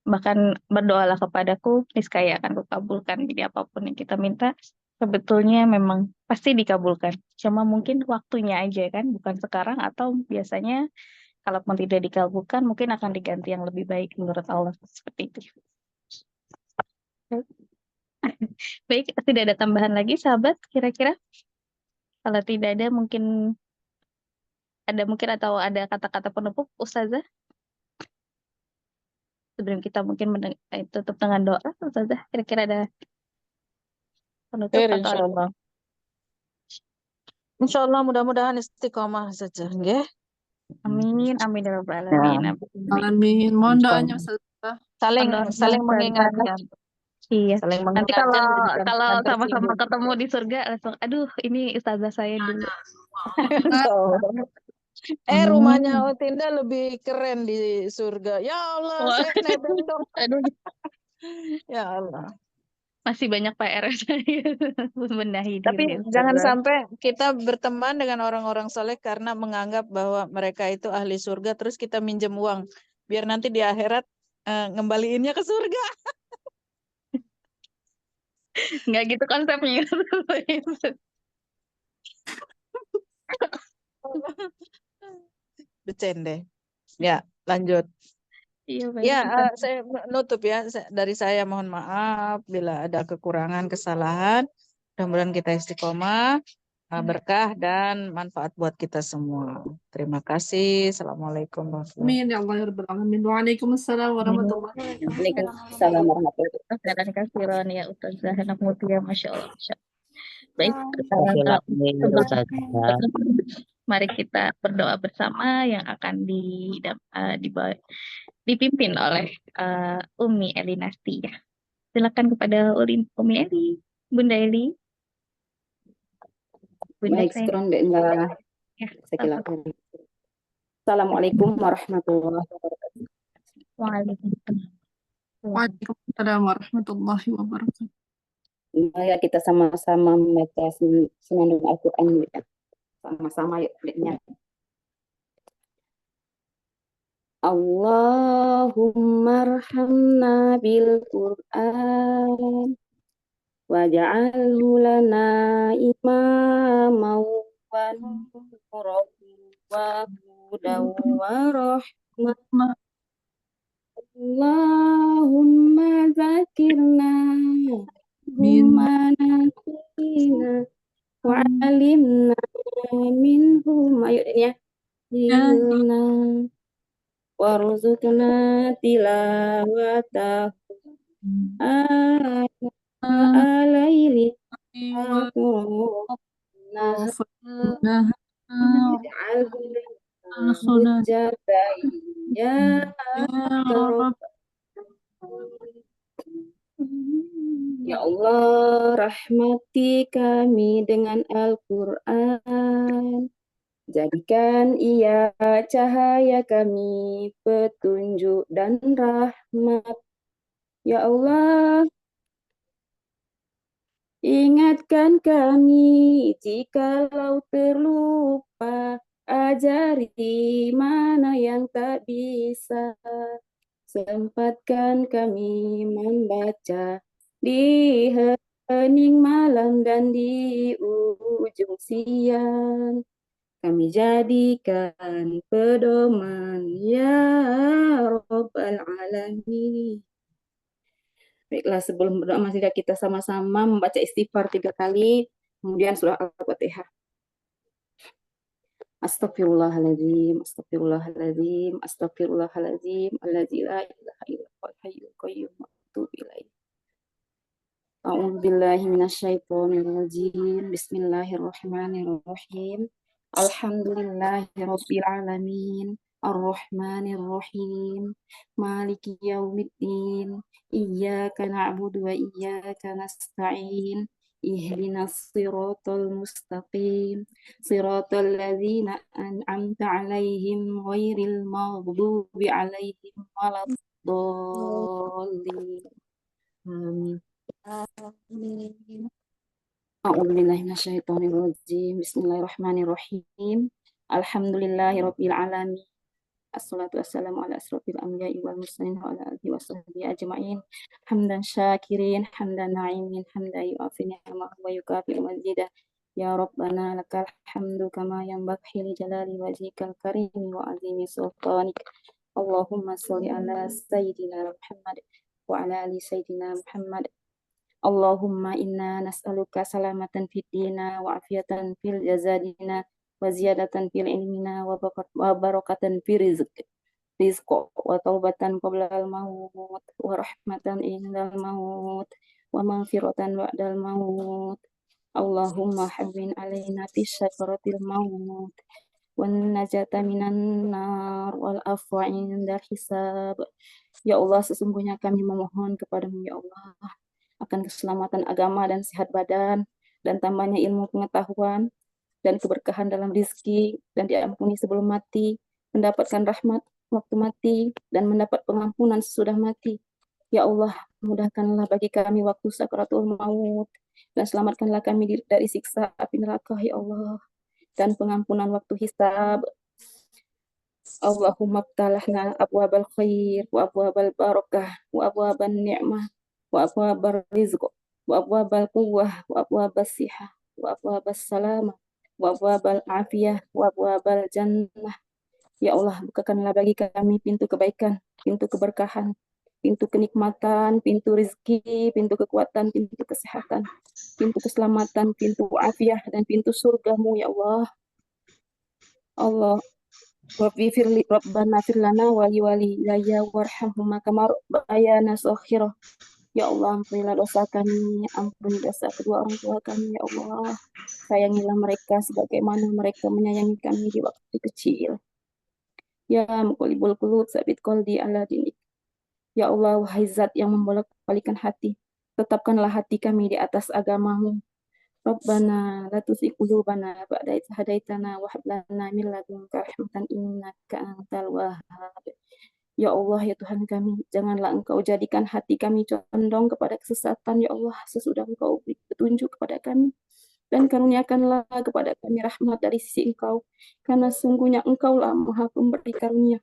Bahkan berdoalah kepadaku, niscaya akan kukabulkan. Jadi apapun yang kita minta, sebetulnya memang pasti dikabulkan. Cuma mungkin waktunya aja kan, bukan sekarang, atau biasanya kalaupun tidak dikabulkan, mungkin akan diganti yang lebih baik menurut Allah. Seperti itu. Baik, tidak ada tambahan lagi, sahabat, kira-kira? Kalau tidak ada, mungkin atau ada kata-kata penutup, Ustazah? Sebelum kita mungkin tutup dengan doa, Ustazah, kira-kira ada penutup atau Insyaallah. Insyaallah mudah-mudahan istiqomah saja, nggih. Amin, amin ya rabbal alamin. Amin. Mohon doanya Ustazah. Saling mengingatkan. Iya. Saling Nanti mengingatkan kalau dan sama-sama tersinggung. ketemu di surga langsung, aduh ini ustazah saya dulu. Rumahnya Otinda lebih keren di surga. Ya Allah, Wah. saya nebeng dong. Aduh, Ya Allah. masih banyak PR saya membenahi Tapi diri. jangan Ustazah. sampai kita berteman dengan orang-orang soleh karena menganggap bahwa mereka itu ahli surga, terus kita minjem uang biar nanti di akhirat ngembaliinnya ke surga. Nggak gitu konsepnya. Bercanda. Ya, lanjut. Iya, baik. Ya, saya nutup ya. Dari saya mohon maaf bila ada kekurangan, kesalahan. Mudah-mudahan kita istiqomah, berkah dan manfaat buat kita semua. Terima kasih. Assalamualaikum warahmatullahi Amin ya Allah ya Rabbal Alamin. Waalaikumsalam warahmatullahi wabarakatuh. Waalaikumsalam warahmatullahi wabarakatuh. Terima kasih ya Ustazah Anak Mutia, Masya Allah. Baik, mari kita berdoa bersama yang akan dipimpin oleh Umi Eli Nasti ya. Silakan kepada Umi Eli, Bunda Eli. Bunda Baik, saya. syukran Mbak. Ya, Jazakallah khair. Assalamualaikum warahmatullahi wabarakatuh. Waalaikumsalam. Waalaikumsalam warahmatullahi wabarakatuh. Ya, kita sama-sama membaca senandung Al-Quran ya. Sama-sama yuk kliknya. Allahumma arhamna bil Qur'an waj'alhu lana imaman wa nuran wa hudan wa rahmah. Allahumma zakirna humma nasina wa alimna minhum ayatnya ilna warzuqna tilawatahu alaili Ya Allah, rahmati kami dengan Al-Quran. Jadikan ia cahaya kami, petunjuk dan rahmat. Ya Allah, ingatkan kami jikalau terlupa, ajari mana yang tak bisa. Sempatkan kami membaca di hening malam dan di ujung siang. Kami jadikan pedoman ya Rabbal Alamin. Baiklah, sebelum berdoa marilah kita sama-sama membaca istighfar 3 kali, kemudian surah Al-Fatihah. Astaghfirullahaladzim, astaghfirullahaladzim, astaghfirullahaladzim, alladzi la ilaha illa huwal hayyul qayyum wa atubu ilaih. A'udzu billahi minasyaitonir rajim. Bismillahirrahmanirrahim. Alhamdulillahirabbil alamin. Ar-Rahmanir-Rahim. Maliki yaumiddin. Iyyaka na'budu wa iyyaka nasta'in. Ihdinas siratal mustaqim. Siratal ladzina an'amta 'alaihim ghairil maghdubi 'alaihim waladdallin. Amin. A'udzubillahi minasyaitonirrajim. Bismillahirrahmanirrahim. Alhamdulillahirabbil alamin. Assalatu wassalamu ala asrofil anbiya'i wal mursalin wa ala alihi washabbihi ajma'in. Hamdan syakirin, hamdan na'imin, hamdan yu'afi ni'amahu wa yukafi mazidah. Ya Rabbana lakal hamdu kama yanbaghi li jalali wajhikal karim wa azimi sultanik. Allahumma sholli ala sayyidina Muhammad wa ala ali sayyidina Muhammad. Allahumma inna nas'aluka salamatan fid dina wa afiatan fil jazadina wa ziyadatan fil ilmina wa barakatan fil rizq wa taubatan qabla al maut wa rahmatan indal maut wa maghfiratan ba'dal maut. Allahumma hawwin alaina fi syakaratil maut wan najata minan nar wal afwa indal hisab. Ya Allah, sesungguhnya kami memohon kepadamu ya Allah akan keselamatan agama dan sehat badan dan tambahnya ilmu pengetahuan dan keberkahan dalam rizki dan diampuni sebelum mati, mendapatkan rahmat waktu mati dan mendapat pengampunan sesudah mati. Ya Allah, mudahkanlah bagi kami waktu sakaratul maut dan selamatkanlah kami dari siksa api neraka ya Allah dan pengampunan waktu hisab. Allahumma ftalahna abwabal khair wa abwabal barakah wa abwaban ni'mah wa abwabal rizq wa abwabal quwwah wa abwabas sihah wa abwabas salamah wa abwabal afiyah wa abwabal jannah. Ya Allah, bukakanlah bagi kami pintu kebaikan, pintu keberkahan, pintu kenikmatan, pintu rezeki, pintu kekuatan, pintu kesehatan, pintu keselamatan, pintu afiyah dan pintu surgamu ya Allah. Allah Rabbana firlana wali laya warhamhuma kama rabbayana shaghira. Ya Allah, ampunilah dosa kami, ampuni dosa kedua orang tua kami ya Allah. Sayangilah mereka sebagaimana mereka menyayangi kami di waktu kecil. Ya muqallibul qulub tsabit qalbi ala dinik. Ya Allah, wahai zat yang membolak-balikan hati, tetapkanlah hati kami di atas agamamu. Rabbana la tuzigh qulubana ba'da idh hadaitana wa hab lana min ladunka rahmatan innaka antal wahhab. Ya Allah, ya Tuhan kami, janganlah Engkau jadikan hati kami condong kepada kesesatan, ya Allah, sesudah Engkau beri petunjuk kepada kami. Dan karuniakanlah kepada kami rahmat dari sisi Engkau, karena sungguhnya Engkaulah Maha Pemberi karunia.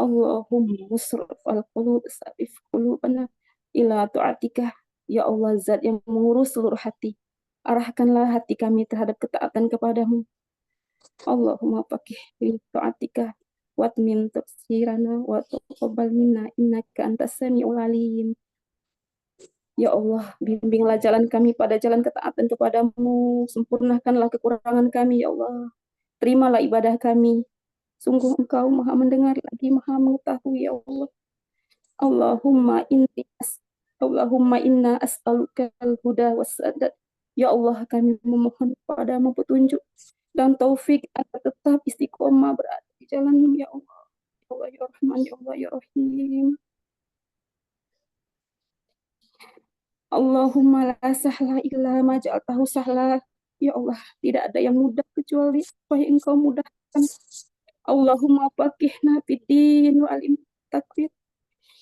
Allahumma musrif al-qulub sarif qulubana ila ta'atika. Ya Allah, zat yang mengurus seluruh hati, arahkanlah hati kami terhadap ketaatan kepadamu. Allahumma faqih fi ta'atika watmim tafsirana wa taqabbal minna innaka antas samiul alim. Ya Allah, bimbinglah jalan kami pada jalan ketaatan kepadamu, sempurnakanlah kekurangan kami, ya Allah. Terimalah ibadah kami. Sungguh Engkau Maha mendengar lagi Maha mengetahui, ya Allah. Allahumma inna as'aluka al-huda was-sadad. Ya Allah, kami memohon padamu petunjuk dan taufik agar tetap istiqomah berada di jalan-Mu, ya Allah. Ya Allah, ya Rahman, ya Allah, ya Rahim. Allahumma la sahla illa ma ja'altahu sahla. Ya Allah, tidak ada yang mudah kecuali apa yang Engkau mudahkan. Allahumma faqihna fiddin wa alim takwir.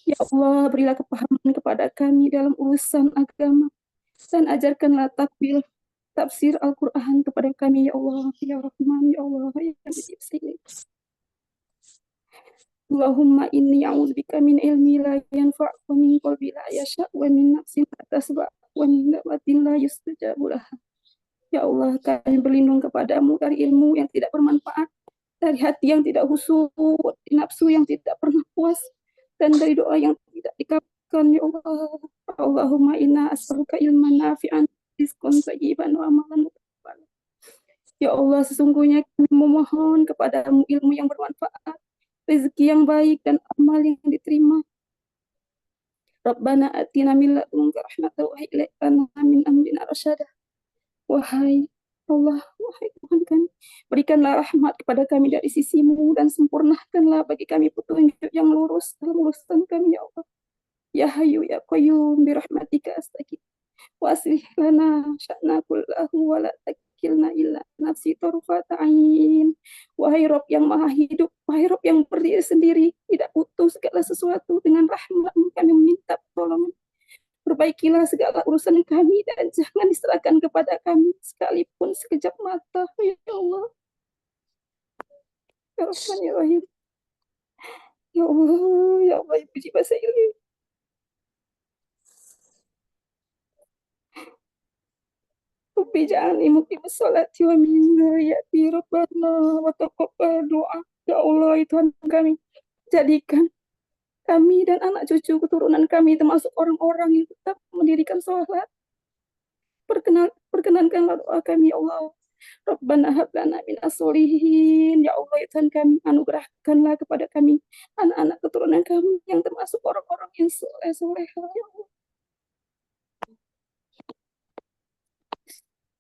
Ya Allah, berilah kepahaman kepada kami dalam urusan agama dan ajarkanlah tafsir Al-Quran kepada kami, ya Allah, ya Rahman, ya Allah, ya Mujib. Allahumma inni a'udzubika min ilmi la yanfa' wa min qalbi la yasha' wa min nafsin la tasba' wa min da'watin la yustajabu laha. Ya Allah, kami berlindung kepadamu dari ilmu yang tidak bermanfaat, dari hati yang tidak khusyuk, dari nafsu yang tidak pernah puas, dan dari doa yang tidak dikabulkan, ya Allah. Allahumma inna as'aluka ilman nafi'an rizqan thayyiban wa amalan mutaqabbalan. Ya Allah, sesungguhnya kami memohon kepadamu ilmu yang bermanfaat, rezeki yang baik, dan amal yang diterima. Rabbana atina min ladunka rahmatan wa hayyi lana min amrina rasyada. Wahai Allah, wahai Tuhan kami, berikanlah rahmat kepada kami dari sisi-Mu dan sempurnakanlah bagi kami petunjuk yang lurus dalam urusan kami, ya Allah. Ya Hayyu ya Qayyum bi rahmatika astaghfir wa aslih lana sya'na kullahu wa la takilna illa nafsi tarfata ain. Wahai Rabb yang maha hidup, wahai Rabb yang berdiri sendiri, tidak butuh segala sesuatu, dengan rahmat-Mu kami meminta pertolongan. Perbaikilah segala urusan kami dan jangan diserahkan kepada kami sekalipun sekejap mata, ya Allah. Ya Rahman, ya Rahim. Ya Allah, ya Allah, ya puji bahasa ini. Rabbi ja'alni muqimas sholati wa min dzurriyyati Rabbana wa taqabbal doa. Ya Allah, ya Tuhan kami, jadikan kami dan anak cucu keturunan kami termasuk orang-orang yang tetap mendirikan sholat. Perkenankanlah doa kami, ya Allah. Rabbana hab lana minas sholihin. Ya Allah, ya Tuhan kami, anugerahkanlah kepada kami anak-anak keturunan kami yang termasuk orang-orang yang soleh-soleh, ya Allah.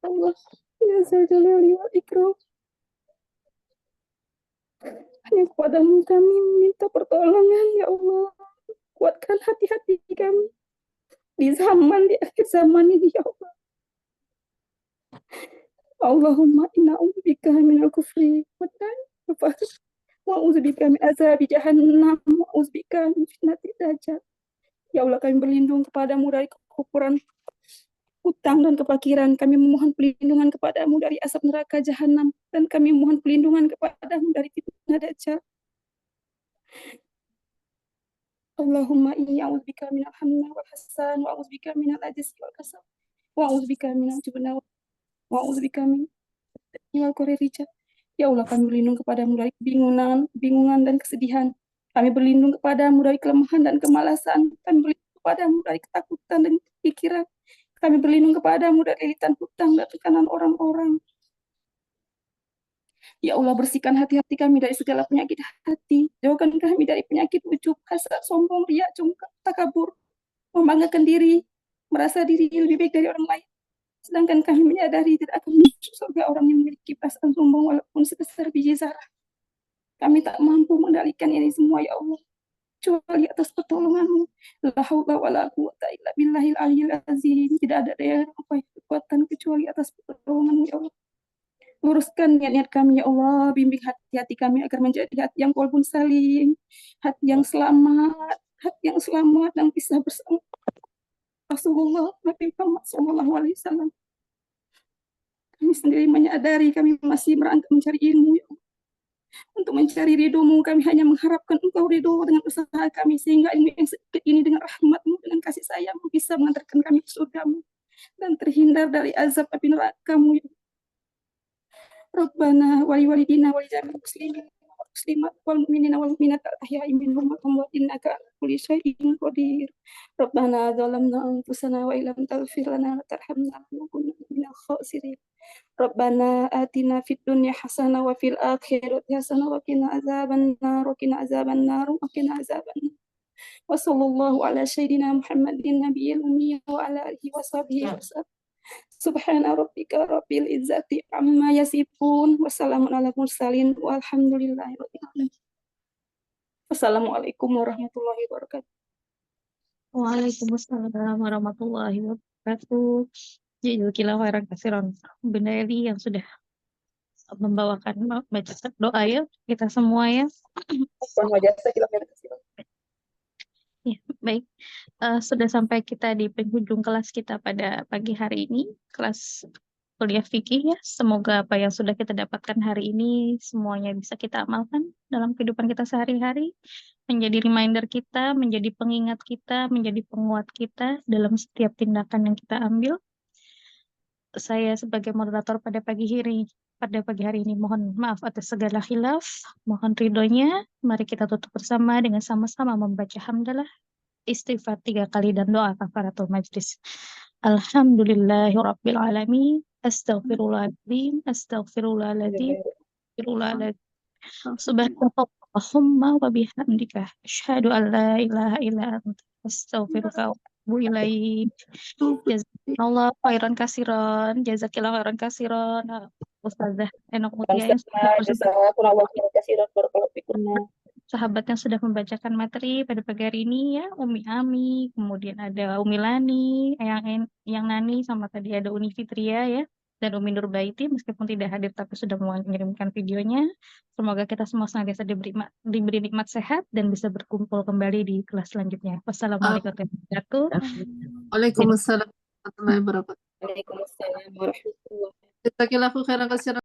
Allah, ya Zal Jalali wal Ikram. Hanya kepadamu kami minta pertolongan, ya Allah. Kuatkan hati-hati kami di akhir zaman ini, ya Allah. Allahumma inna a'udzubika minal kufri wad nifaq wa a'udzubika min azabi jahannam wa a'udzubika min fitnatid dajjal. Ya Allah, kami berlindung kepadamu dari kekufuran, hutang, dan kefakiran. Kami memohon perlindungan kepadamu dari asap neraka jahanam, dan kami memohon perlindungan kepadamu dari fitnah dajjal. Allahumma inni a'udzubika minal hammi wal hasan wa a'udzubika minal ajzi wal kasal wa a'udzubika minal jubni wa a'udzubika min wal qorija. Ya Allah, kami berlindung kepadamu dari kebingungan dan kesedihan. Kami berlindung kepadamu dari kelemahan dan kemalasan. Kami berlindung kepadamu dari ketakutan dan pikiran. Kami berlindung kepadamu dari lilitan hutang dan tekanan orang-orang. Ya Allah, bersihkan hati-hati kami dari segala penyakit hati. Jauhkan kami dari penyakit ujub, hasad, sombong, riya, congkak, takabur, membanggakan diri, merasa diri lebih baik dari orang lain. Sedangkan kami menyadari tidak akan masuk surga orang yang memiliki perasaan sombong walaupun sebesar biji zarah. Kami tak mampu mengendalikan ini semua, ya Allah. kecuali atas pertolongan-Mu. La haula wala quwata illa billahil aliyyil azim. Tidak ada daya dan upaya kekuatan kecuali atas pertolongan-Mu, ya Allah. Luruskan niat-niat kami, ya Allah. Bimbing hati-hati kami agar menjadi hati yang qalbun salim, hati yang selamat dan bisa bersama Rasulullah Nabi Muhammad SAW. Kami sendiri menyadari kami masih merangkak mencari ilmu, ya Allah. Untuk mencari ridho-Mu, kami hanya mengharapkan Engkau ridho dengan usaha kami, sehingga ilmu yang sedikit ini dengan rahmat-Mu, dengan kasih sayang-Mu bisa mengantarkan kami ke surga-Mu dan terhindar dari azab api neraka-Mu, ya Allah. Rabbana wali walidina wali jami'il muslimin wal muslimat wal mu'minina wal mu'minat al-ahya'i minhum wal amwat innaka ala kulli syai'in qadir. Rabbana zalamna anfusana wa illam taghfir lana wa tarhamna lanakunanna minal khasirin. Rabbana atina fid dunya hasanah wa fil akhirati hasanah wa qina azabannar wa qina azabannar wa qina azabannar. Wa sallallahu ala sayyidina Muhammadin nabiyil ummi wa ala alihi wa sahbihi wasallam. Subhana rabbika rabbil izzati amma yasifun. Wassalamun ala mursalin walhamdulillahi rabbil alamin. Wassalamualaikum warahmatullahi wabarakatuh. Waalaikumsalam warahmatullahi wabarakatuh. Jazakallahu khairan katsiran Bunda Eli yang sudah membawakan baca doa ya kita semua ya. Ya, baik. Sudah sampai kita di penghujung kelas kita pada pagi hari ini, kelas kuliah fikih ya. Semoga apa yang sudah kita dapatkan hari ini semuanya bisa kita amalkan dalam kehidupan kita sehari-hari, menjadi reminder kita, menjadi pengingat kita, menjadi penguat kita dalam setiap tindakan yang kita ambil. Saya sebagai moderator pada pagi hari ini mohon maaf atas segala khilaf, mohon ridhonya. Mari kita tutup bersama dengan sama-sama membaca hamdalah, istighfar 3 kali dan doa kafaratul majlis. Alhamdulillahirabbil alamin, astaghfirullahaladzim, astaghfirullahaladzim, astaghfirullahaladzim. Subhanallahumma wa bihamdika asyhadu an la ilaha illa anta astaghfiruka wa atubu ilaik. Jazakallahu khairan katsiran, jazakillahu khairan katsiran Ustazah Enok Mutia yang sahabat yang sudah membacakan materi pada pagi hari ini ya, Umi Ami, kemudian ada Umi Lani, yang Nani, sama tadi ada Uni Fitria ya, dan Umi Nurbaiti meskipun tidak hadir tapi sudah mengirimkan videonya. Semoga kita semua senantiasa diberi nikmat sehat dan bisa berkumpul kembali di kelas selanjutnya. Wassalamualaikum warahmatullahi wabarakatuh. Waalaikumsalam warahmatullahi wabarakatuh. Waalaikumsalam warahmatullahi wabarakatuh. Jazakallahu khairan katsiran.